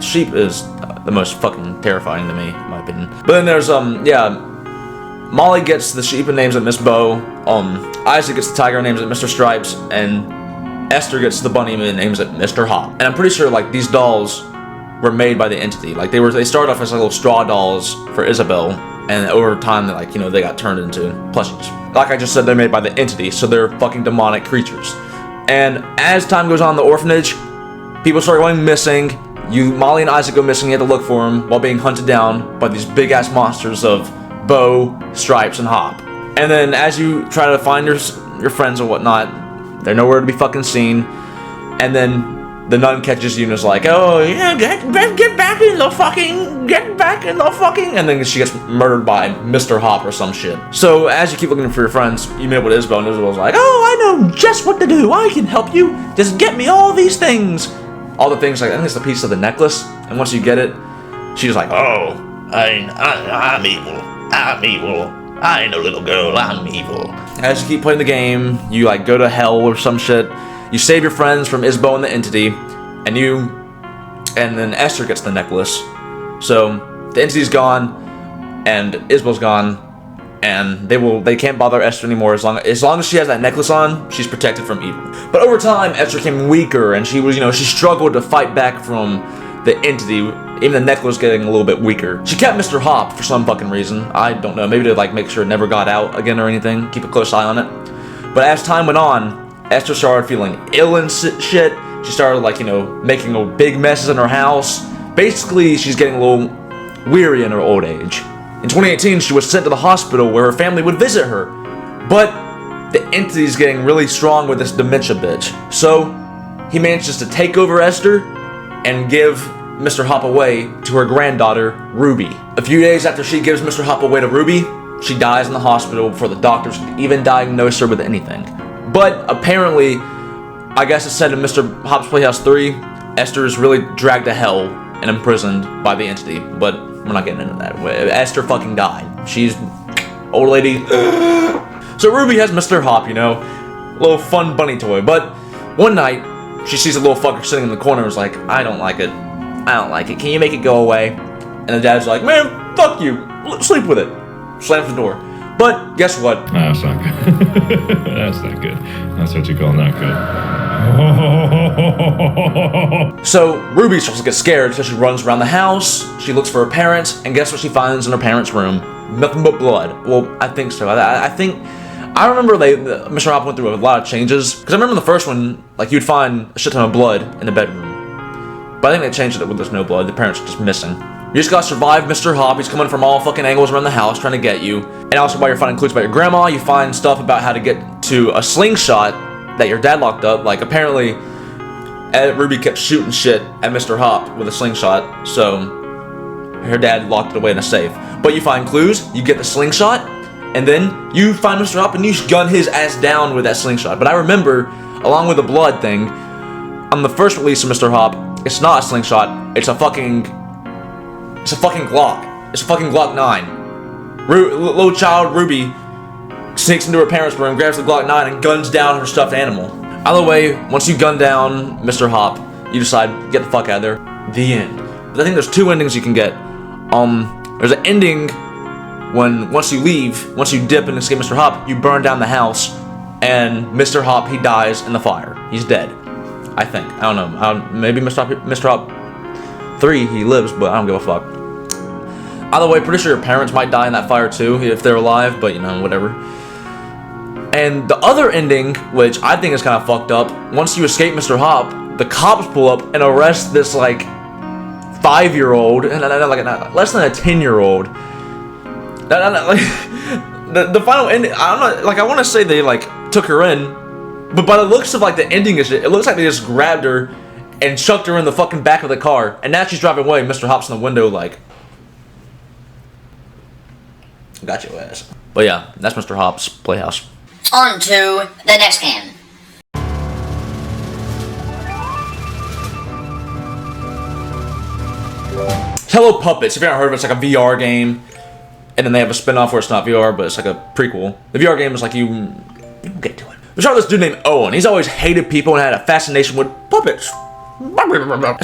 Sheep is the most fucking terrifying to me, in my opinion. But then there's, Molly gets the sheep and names it Miss Bo. Isaac gets the tiger and names it Mr. Stripes, and Esther gets the bunny and names it Mr. Hopp. And I'm pretty sure like these dolls were made by the entity. Like they started off as like little straw dolls for Isabel, and over time they like, you know, they got turned into plushies. Like I just said, they're made by the entity, so they're fucking demonic creatures. And as time goes on in the orphanage, people start going missing. Molly and Isaac go missing, you have to look for them while being hunted down by these big ass monsters of Bo, Stripes, and Hopp. And then as you try to find your friends and whatnot, they're nowhere to be fucking seen. And then the nun catches you and is like, oh yeah, get back in the fucking, and then she gets murdered by Mr. Hopp or some shit. So as you keep looking for your friends, you meet up with Isabel, and Isabel's like, oh, I know just what to do. I can help you. Just get me all these things. All the things, like I think it's the piece of the necklace. And once you get it, she's like, oh, I'm evil. I'm evil. I ain't no little girl, I'm evil. As you keep playing the game, you like go to hell or some shit. You save your friends from Isabel and the entity, and then Esther gets the necklace. So the entity's gone, and Isabel's gone, and they can't bother Esther anymore as long as she has that necklace on. She's protected from evil. But over time, Esther became weaker, and she struggled to fight back from the entity. Even the necklace getting a little bit weaker. She kept Mr. Hopp for some fucking reason. I don't know. Maybe to like make sure it never got out again or anything. Keep a close eye on it. But as time went on, Esther started feeling ill and shit. She started like, making big messes in her house. Basically, she's getting a little weary in her old age. In 2018, she was sent to the hospital where her family would visit her. But the entity's getting really strong with this dementia bitch. So he manages to take over Esther and give Mr. Hopp away to her granddaughter, Ruby. A few days after she gives Mr. Hopp away to Ruby, she dies in the hospital before the doctors could even diagnose her with anything. But apparently, I guess it's said in Mr. Hopp's Playhouse 3, Esther is really dragged to hell and imprisoned by the entity. But we're not getting into that. Esther fucking died. She's old lady. So Ruby has Mr. Hopp, little fun bunny toy. But one night, she sees a little fucker sitting in the corner and is like, I don't like it. Can you make it go away? And the dad's like, man, fuck you. Sleep with it. Slams the door. But guess what? That's not good. That's not good. That's what you call not good. So Ruby starts to get scared, so she runs around the house. She looks for her parents, and guess what she finds in her parents' room? Nothing but blood. Well, I think so. I remember Mr. Hopp went through a lot of changes. Because I remember the first one, like you'd find a shit ton of blood in the bedroom. But I think they changed it when there's no blood. The parents are just missing. You just gotta survive Mr. Hopp. He's coming from all fucking angles around the house trying to get you. And also while you're finding clues about your grandma, you find stuff about how to get to a slingshot that your dad locked up. Like apparently, Ruby kept shooting shit at Mr. Hopp with a slingshot. So her dad locked it away in a safe. But you find clues, you get the slingshot, and then you find Mr. Hopp and you gun his ass down with that slingshot. But I remember, along with the blood thing, on the first release of Mr. Hopp, it's not a slingshot. It's a fucking Glock. It's a fucking Glock 9. Little child Ruby sneaks into her parents' room, grabs the Glock 9, and guns down her stuffed animal. Either way, once you gun down Mr. Hopp, you decide get the fuck out of there. The end. But I think there's two endings you can get. There's an ending when once you dip and escape Mr. Hopp, you burn down the house, and Mr. Hopp, he dies in the fire. He's dead. I think. I don't know. Maybe Mr. Hopp 3, he lives, but I don't give a fuck. Either way, pretty sure your parents might die in that fire too, if they're alive, but whatever. And the other ending, which I think is kind of fucked up, once you escape Mr. Hopp, the cops pull up and arrest this, 5-year-old, and less than a 10-year-old. The final ending, I want to say they, took her in, but by the looks of, the ending is it looks like they just grabbed her and chucked her in the fucking back of the car, and now she's driving away. Mr. Hopp's in the window, got your ass. But yeah, that's Mr. Hopp's Playhouse. On to the next game. Hello Puppets, if you haven't heard of it, it's like a VR game. And then they have a spin-off where it's not VR, but it's like a prequel. The VR game is like you get to it. We saw this dude named Owen. He's always hated people and had a fascination with puppets.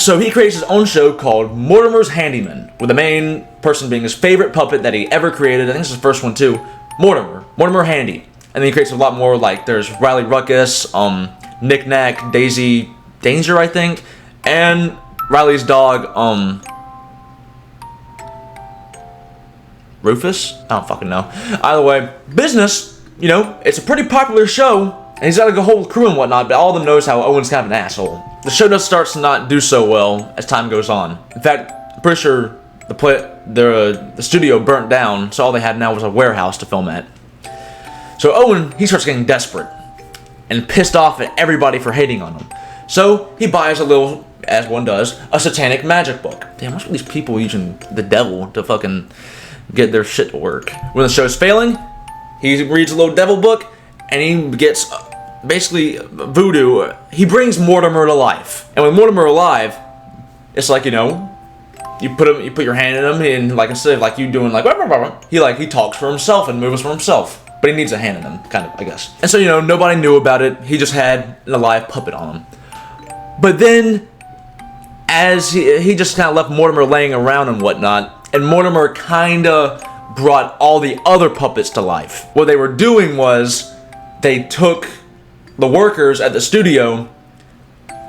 So he creates his own show called Mortimer's Handyman, with the main person being his favorite puppet that he ever created. I think it's his first one too. Mortimer Handy. And then he creates a lot more, like there's Riley Ruckus, Knick Knack, Daisy Danger, I think, and Riley's dog, Rufus? I don't fucking know. Either way, business, you know, it's a pretty popular show, and he's got like a whole crew and whatnot, but all of them knows how Owen's kind of an asshole. The show does start to not do so well as time goes on. In fact, I'm pretty sure the studio burnt down, so all they had now was a warehouse to film at. So Owen, he starts getting desperate and pissed off at everybody for hating on him. So he buys a little, as one does, a satanic magic book. Damn, what's with these people using the devil to fucking get their shit to work? When the show's failing, he reads a little devil book, and he gets basically voodoo. He brings Mortimer to life, and with Mortimer alive, it's like, you know, you put your hand in him, and like instead of like you doing like he talks for himself and moves for himself, but he needs a hand in him, kind of, I guess. And so, you know, nobody knew about it. He just had an alive puppet on him. But then, as he just kind of left Mortimer laying around and whatnot, and Mortimer kind of brought all the other puppets to life. What they were doing was, they took the workers at the studio,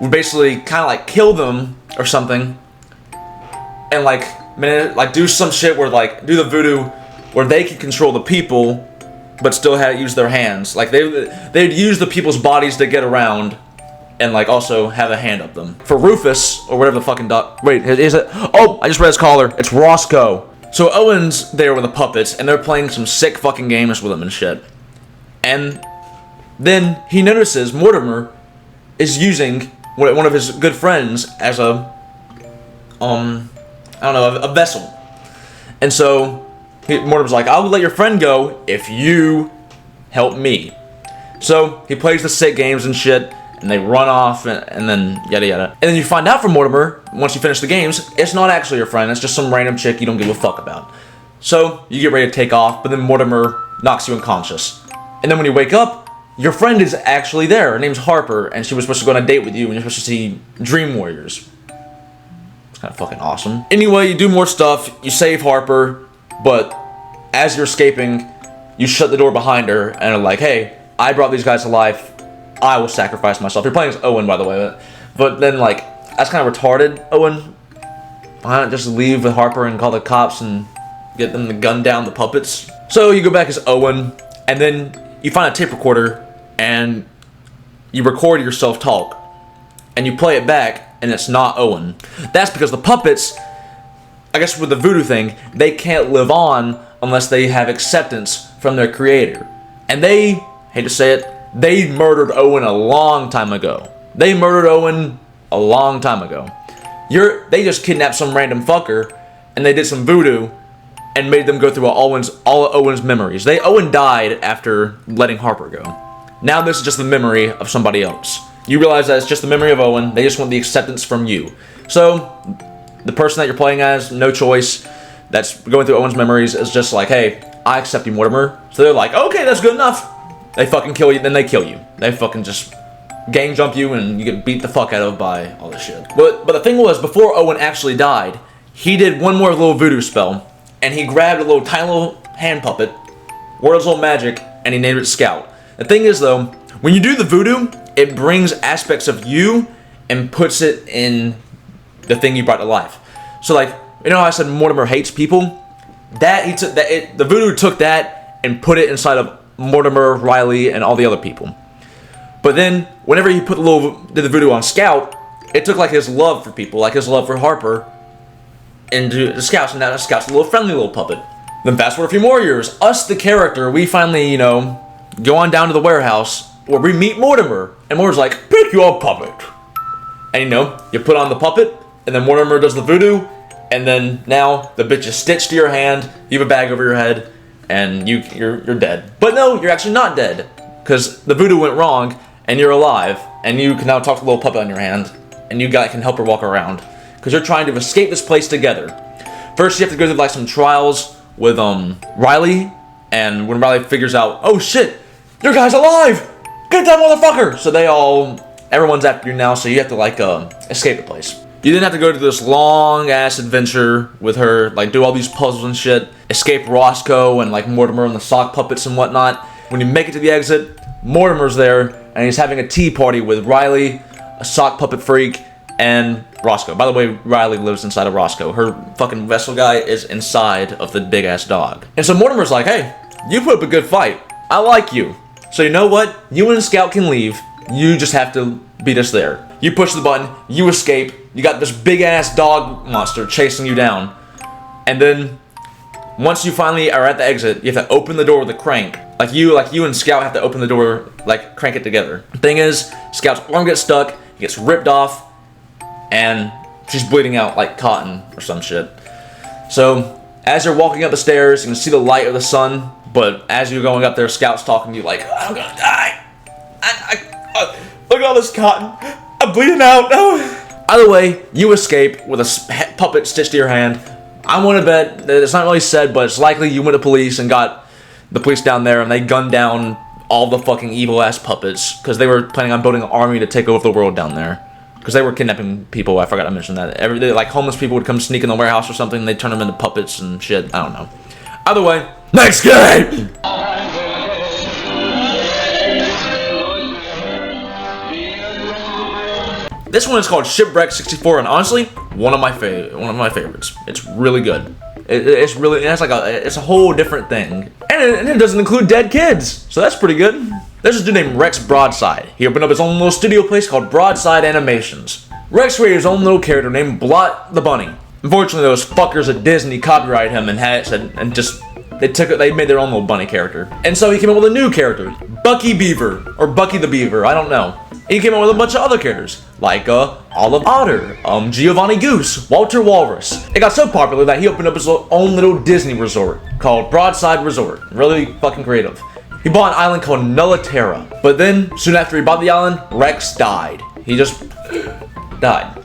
would basically kind of like kill them or something, and like do some shit where like do the voodoo where they could control the people, but still had to use their hands. Like they'd use the people's bodies to get around, and like also have a hand up them. For Rufus, or whatever the fucking dog. Wait, is it? Oh, I just read his collar. It's Roscoe. So Owen's there with the puppets, and they're playing some sick fucking games with him and shit. And then he notices Mortimer is using one of his good friends as a, I don't know, a vessel. And so Mortimer's like, I'll let your friend go if you help me. So he plays the sick games and shit, and they run off, and then yada yada. And then you find out from Mortimer, once you finish the games, it's not actually your friend, it's just some random chick you don't give a fuck about. So you get ready to take off, but then Mortimer knocks you unconscious. And then when you wake up, your friend is actually there. Her name's Harper, and she was supposed to go on a date with you, and you're supposed to see Dream Warriors. It's kind of fucking awesome. Anyway, you do more stuff, you save Harper, but as you're escaping, you shut the door behind her, and are like, hey, I brought these guys to life, I will sacrifice myself. You're playing as Owen, by the way, but then, like, that's kind of retarded, Owen. Why not just leave with Harper and call the cops and get them to gun down the puppets? So you go back as Owen, and then you find a tape recorder, and you record yourself talk, and you play it back, and it's not Owen. That's because the puppets, I guess with the voodoo thing, they can't live on unless they have acceptance from their creator. And they, hate to say it, they murdered Owen a long time ago. They murdered Owen a long time ago. They just kidnapped some random fucker, and they did some voodoo, and made them go through all of Owen's memories. Owen died after letting Harper go. Now this is just the memory of somebody else. You realize that it's just the memory of Owen, they just want the acceptance from you. So, the person that you're playing as, no choice, that's going through Owen's memories is just like, hey, I accept you, Mortimer. So they're like, okay, that's good enough. They fucking kill you, then they kill you. They fucking just gang jump you, and you get beat the fuck out of by all this shit. But the thing was, before Owen actually died, he did one more little voodoo spell, and he grabbed a tiny little hand puppet, worded his little magic, and he named it Scout. The thing is though, when you do the voodoo, it brings aspects of you and puts it in the thing you brought to life. So like, you know how I said Mortimer hates people? The voodoo took that and put it inside of Mortimer, Riley, and all the other people. But then, whenever he did the voodoo on Scout, it took like his love for people, like his love for Harper, into the Scout, and now Scout's a little friendly little puppet. Then fast forward a few more years, us the character, we finally, you know, go on down to the warehouse where we meet Mortimer, and Mortimer's like, pick your puppet. And you know, you put on the puppet, and then Mortimer does the voodoo, and then now the bitch is stitched to your hand, you have a bag over your head, and you're dead. But no, you're actually not dead, because the voodoo went wrong, and you're alive, and you can now talk to the little puppet on your hand, and you can help her walk around. because you're trying to escape this place together. First, you have to go through like some trials with Riley, and when Riley figures out, oh shit, your guy's alive! Get that motherfucker! So everyone's after you now, so you have to like escape the place. You then have to go to this long ass adventure with her, like do all these puzzles and shit, escape Roscoe and like Mortimer and the sock puppets and whatnot. When you make it to the exit, Mortimer's there, and he's having a tea party with Riley, a sock puppet freak, and Roscoe. By the way, Riley lives inside of Roscoe. Her fucking vessel guy is inside of the big ass dog. And so Mortimer's like, hey, you put up a good fight. I like you. So you know what? You and Scout can leave. You just have to beat us there. You push the button, you escape, you got this big ass dog monster chasing you down. And then, once you finally are at the exit, you have to open the door with a crank. Like you and Scout have to open the door, like crank it together. The thing is, Scout's arm gets stuck, he gets ripped off, and she's bleeding out like cotton or some shit. So, as you're walking up the stairs, you can see the light of the sun, but as you're going up there, Scout's talking to you like, I'm gonna die. Look at all this cotton. I'm bleeding out. Oh. Either way, you escape with a puppet stitched to your hand. I want to bet that it's not really said, but it's likely you went to police and got the police down there and they gunned down all the fucking evil ass puppets because they were planning on building an army to take over the world down there. Because they were kidnapping people. I forgot to mention that. Every day, like homeless people would come sneak in the warehouse or something and they'd turn them into puppets and shit. I don't know. Either way, next game! This one is called Shipwrecked 64, and honestly, one of my favorites. It's really good. It's a whole different thing, and it doesn't include dead kids, so that's pretty good. There's a dude named Rex Broadside. He opened up his own little studio place called Broadside Animations. Rex created his own little character named Blot the Bunny. Unfortunately, those fuckers at Disney copyrighted him and they made their own little bunny character. And so he came up with a new character, Bucky Beaver, or Bucky the Beaver, I don't know. He came up with a bunch of other characters, like Olive Otter, Giovanni Goose, Walter Walrus. It got so popular that he opened up his own little Disney resort called Broadside Resort. Really fucking creative. He bought an island called Nulla Terra, but then soon after he bought the island, Rex died. He just died.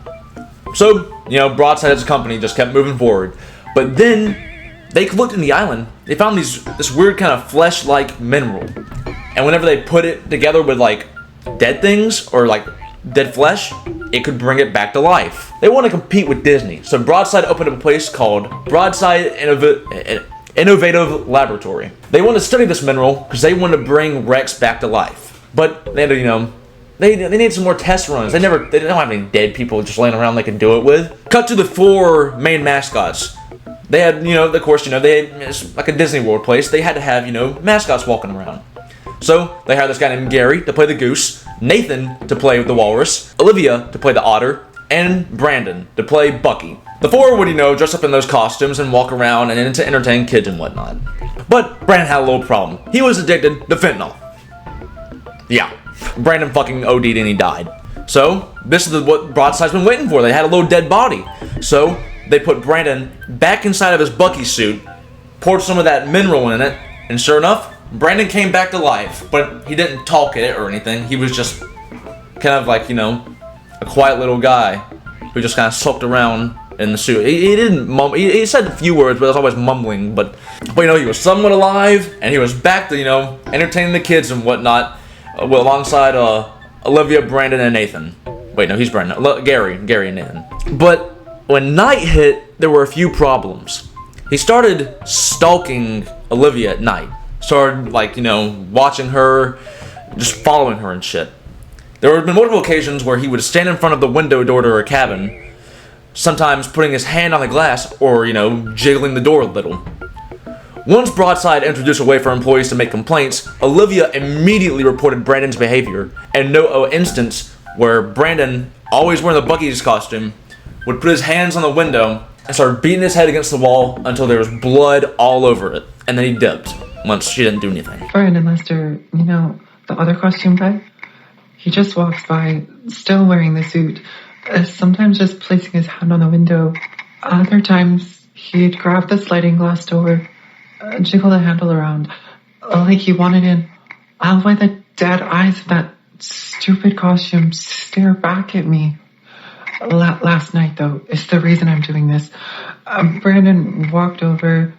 So, you know, Broadside as a company just kept moving forward. But then they looked in the island, they found this weird kind of flesh-like mineral. And whenever they put it together with like dead things or like dead flesh, it could bring it back to life. They want to compete with Disney, so Broadside opened up a place called Broadside Innovative Laboratory. They want to study this mineral because they want to bring Rex back to life. But they had to, you know, they need some more test runs. They don't have any dead people just laying around they can do it with. Cut to the 4 main mascots. They had, you know, of course, you know, it's like a Disney World place. They had to have, you know, mascots walking around. So, they hired this guy named Gary to play the goose, Nathan to play the walrus, Olivia to play the otter, and Brandon to play Bucky. The 4 would, you know, dress up in those costumes and walk around and to entertain kids and whatnot. But Brandon had a little problem. He was addicted to fentanyl. Yeah, Brandon fucking OD'd and he died. So, this is what Broadside's been waiting for. They had a little dead body. So, they put Brandon back inside of his Bucky suit, poured some of that mineral in it, and sure enough, Brandon came back to life, but he didn't talk it or anything. He was just kind of like, you know, a quiet little guy who just kind of sulked around in the suit. He didn't mumble. He said a few words, but it was always mumbling. But you know, he was somewhat alive, and he was back to, you know, entertaining the kids and whatnot, alongside Olivia, Brandon, and Nathan. Wait, no, he's Brandon. Gary and Nathan. But when night hit, there were a few problems. He started stalking Olivia at night. Started, like, you know, watching her, just following her and shit. There have been multiple occasions where he would stand in front of the window door to her cabin, sometimes putting his hand on the glass or, you know, jiggling the door a little. Once Broadside introduced a way for employees to make complaints, Olivia immediately reported Brandon's behavior, and no instance where Brandon, always wearing the Bucky's costume, would put his hands on the window and start beating his head against the wall until there was blood all over it, and then he dipped once she didn't do anything. Brandon Lester, you know, the other costume guy, he just walks by, still wearing the suit, sometimes just placing his hand on the window. Other times, he'd grab the sliding glass door, jiggle the handle around, like he wanted in. I'll let the dead eyes of that stupid costume stare back at me. Last night, though, is the reason I'm doing this. Brandon walked over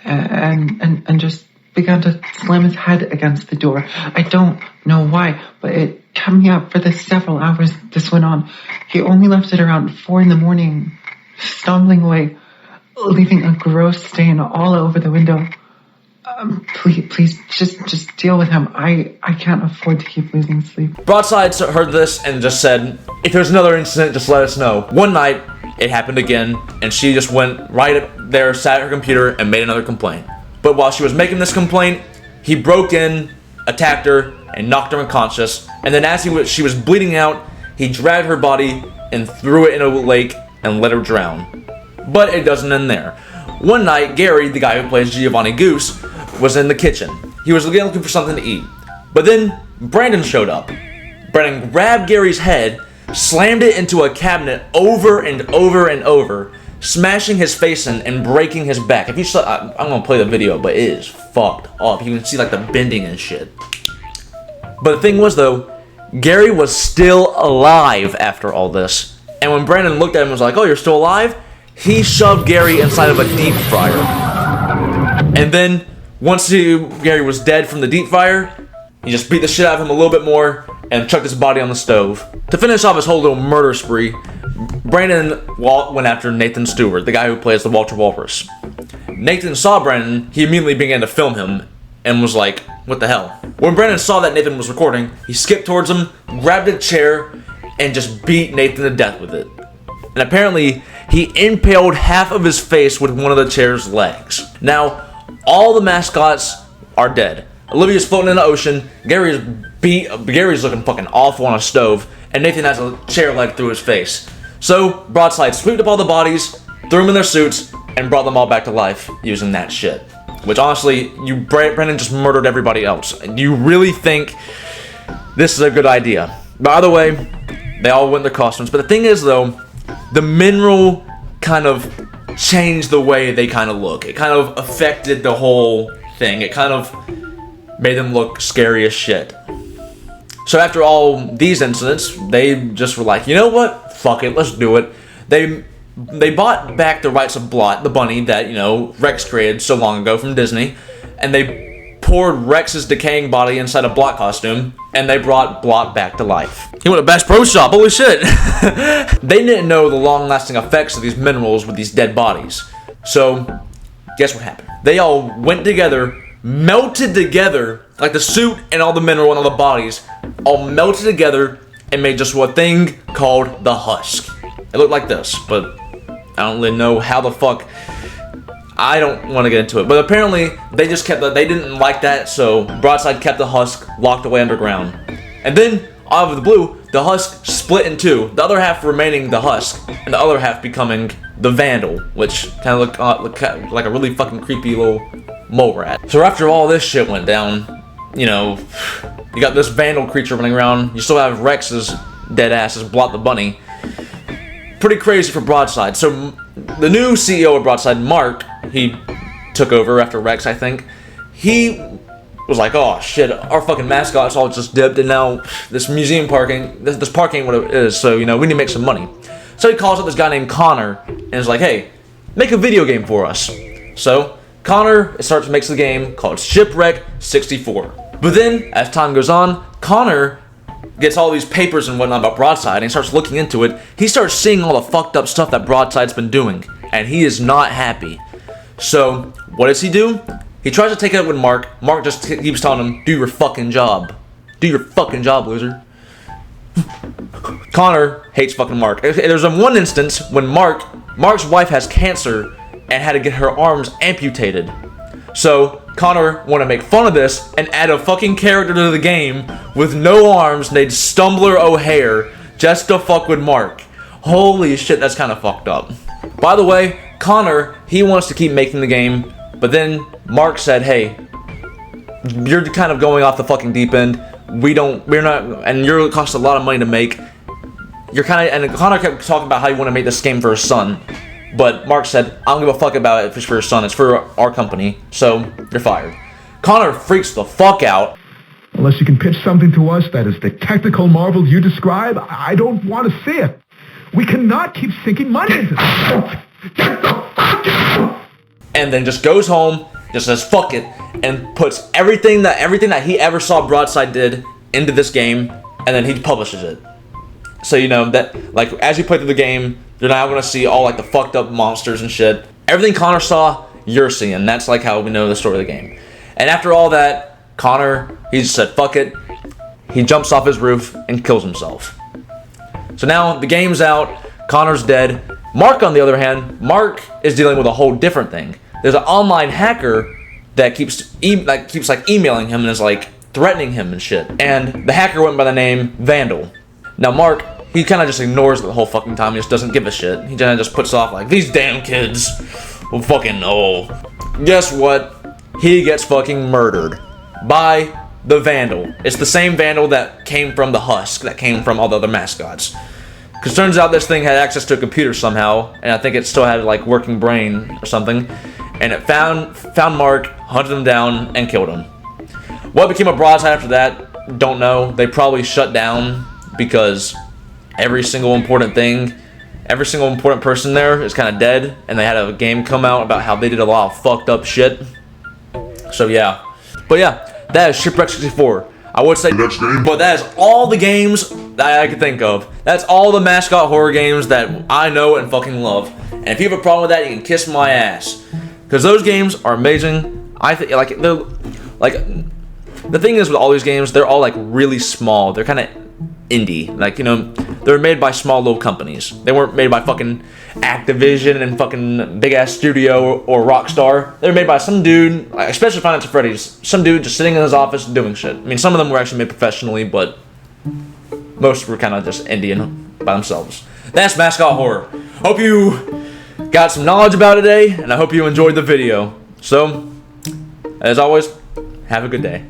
and just began to slam his head against the door. I don't know why, but it kept me up for the several hours this went on. He only left it around 4 a.m, stumbling away, leaving a gross stain all over the window. Please, just deal with him. I can't afford to keep losing sleep. Broadside heard this and just said, if there's another incident, just let us know. One night, it happened again, and she just went right up there, sat at her computer, and made another complaint. But while she was making this complaint, he broke in, attacked her, and knocked her unconscious. And then as she was bleeding out, he dragged her body and threw it in a lake and let her drown. But it doesn't end there. One night, Gary, the guy who plays Giovanni Goose, was in the kitchen. He was looking for something to eat. But then Brandon showed up. Brandon grabbed Gary's head, slammed it into a cabinet over and over and over, smashing his face in and breaking his back. If you saw, I'm gonna play the video, but it is fucked up. You can see like the bending and shit. But the thing was though, Gary was still alive after all this. And when Brandon looked at him and was like, oh, you're still alive? He shoved Gary inside of a deep fryer. And then, once Gary was dead from the deep fryer, he just beat the shit out of him a little bit more and chucked his body on the stove. To finish off his whole little murder spree, Brandon went after Nathan Stewart, the guy who plays the Walter Walrus. Nathan saw Brandon, he immediately began to film him and was like, what the hell? When Brandon saw that Nathan was recording, he skipped towards him, grabbed a chair, and just beat Nathan to death with it. And apparently, he impaled half of his face with one of the chair's legs. Now, all the mascots are dead. Olivia's floating in the ocean, Gary's looking fucking awful on a stove, and Nathan has a chair leg through his face. So, Broadside swept up all the bodies, threw them in their suits, and brought them all back to life using that shit. Which honestly, Brandon just murdered everybody else. You really think this is a good idea? By the way, they all went their costumes, but the thing is though, the mineral kind of changed the way they kind of look. It kind of affected the whole thing. It kind of made them look scary as shit. So after all these incidents, they just were like, you know what? Fuck it, let's do it. They bought back the rights of Blot, the bunny that, you know, Rex created so long ago from Disney, and they poured Rex's decaying body inside a Blot costume, and they brought Blot back to life. He went to Bass Pro Shop, holy shit! They didn't know the long-lasting effects of these minerals with these dead bodies. So, guess what happened? They all went together, melted together, like the suit and all the mineral and all the bodies, all melted together and made just one thing called the husk. It looked like this, but I don't really know how the fuck. I don't want to get into it, but apparently they just kept they didn't like that, so Broadside kept the husk locked away underground. And then, out of the blue, the husk split in two, the other half remaining the husk, and the other half becoming the Vandal, which kind of looked like a really fucking creepy little mole rat. So after all this shit went down, you know, you got this Vandal creature running around, you still have Rex's dead ass as Blot the Bunny. Pretty crazy for Broadside. So the new CEO of Broadside, Mark, he took over after Rex, I think. He was like, oh shit, our fucking mascots all just dipped, and now this museum parking, this park ain't what it is, so you know, we need to make some money. So he calls up this guy named Connor, and is like, hey, make a video game for us. So Connor makes the game called Shipwrecked 64. But then, as time goes on, Connor gets all these papers and whatnot about Broadside, and he starts looking into it. He starts seeing all the fucked up stuff that Broadside's been doing, and he is not happy. So, what does he do? He tries to take it up with Mark. Mark just keeps telling him, do your fucking job. Do your fucking job, loser. Connor hates fucking Mark. There's one instance when Mark's wife has cancer and had to get her arms amputated. So, Connor wanted to make fun of this and add a fucking character to the game with no arms named Stumbler O'Hare just to fuck with Mark. Holy shit, that's kind of fucked up. By the way, Connor, he wants to keep making the game, but then Mark said, hey, you're kind of going off the fucking deep end. We're not, and you're cost a lot of money to make. And Connor kept talking about how you want to make this game for his son. But Mark said, I don't give a fuck about it if it's for your son, it's for our company, so you're fired. Connor freaks the fuck out. Unless you can pitch something to us that is the technical marvel you describe, I don't want to see it. We cannot keep sinking money into this. Get the fuck out! And then just goes home, just says fuck it, and puts everything that he ever saw Broadside did into this game, and then he publishes it. So you know that, like, as you play through the game, you're now gonna see all like the fucked up monsters and shit. Everything Connor saw, you're seeing. That's like how we know the story of the game. And after all that, Connor, he just said fuck it. He jumps off his roof and kills himself. So now the game's out, Connor's dead. Mark, on the other hand, Mark is dealing with a whole different thing. There's an online hacker that keeps emailing him and is like threatening him and shit. And the hacker went by the name Vandal. Now Mark, he kind of just ignores it the whole fucking time. He just doesn't give a shit. He kind of just puts off like, these damn kids will fucking know. Guess what? He gets fucking murdered by the Vandal. It's the same Vandal that came from the Husk, that came from all the other mascots. Because turns out this thing had access to a computer somehow, and I think it still had like working brain or something. And it found Mark, hunted him down, and killed him. What became of Broadside after that? Don't know. They probably shut down because every single important person there is kind of dead, and they had a game come out about how they did a lot of fucked up shit. So yeah. But yeah, that is Shipwrecked 64. I would say the next game, but that is all the games that I could think of. That's all the mascot horror games that I know and fucking love. And if you have a problem with that, you can kiss my ass. Because those games are amazing. I think like they're like, the thing is with all these games, they're all like really small. They're kind of indie. Like, you know, they're made by small little companies. They weren't made by fucking Activision and fucking big ass studio or Rockstar. They were made by some dude, like, especially Final Fantasy Freddy's, some dude just sitting in his office doing shit. I mean, some of them were actually made professionally, but most were kind of just indie by themselves. That's Mascot Horror. Hope you got some knowledge about it today, and I hope you enjoyed the video. So, as always, have a good day.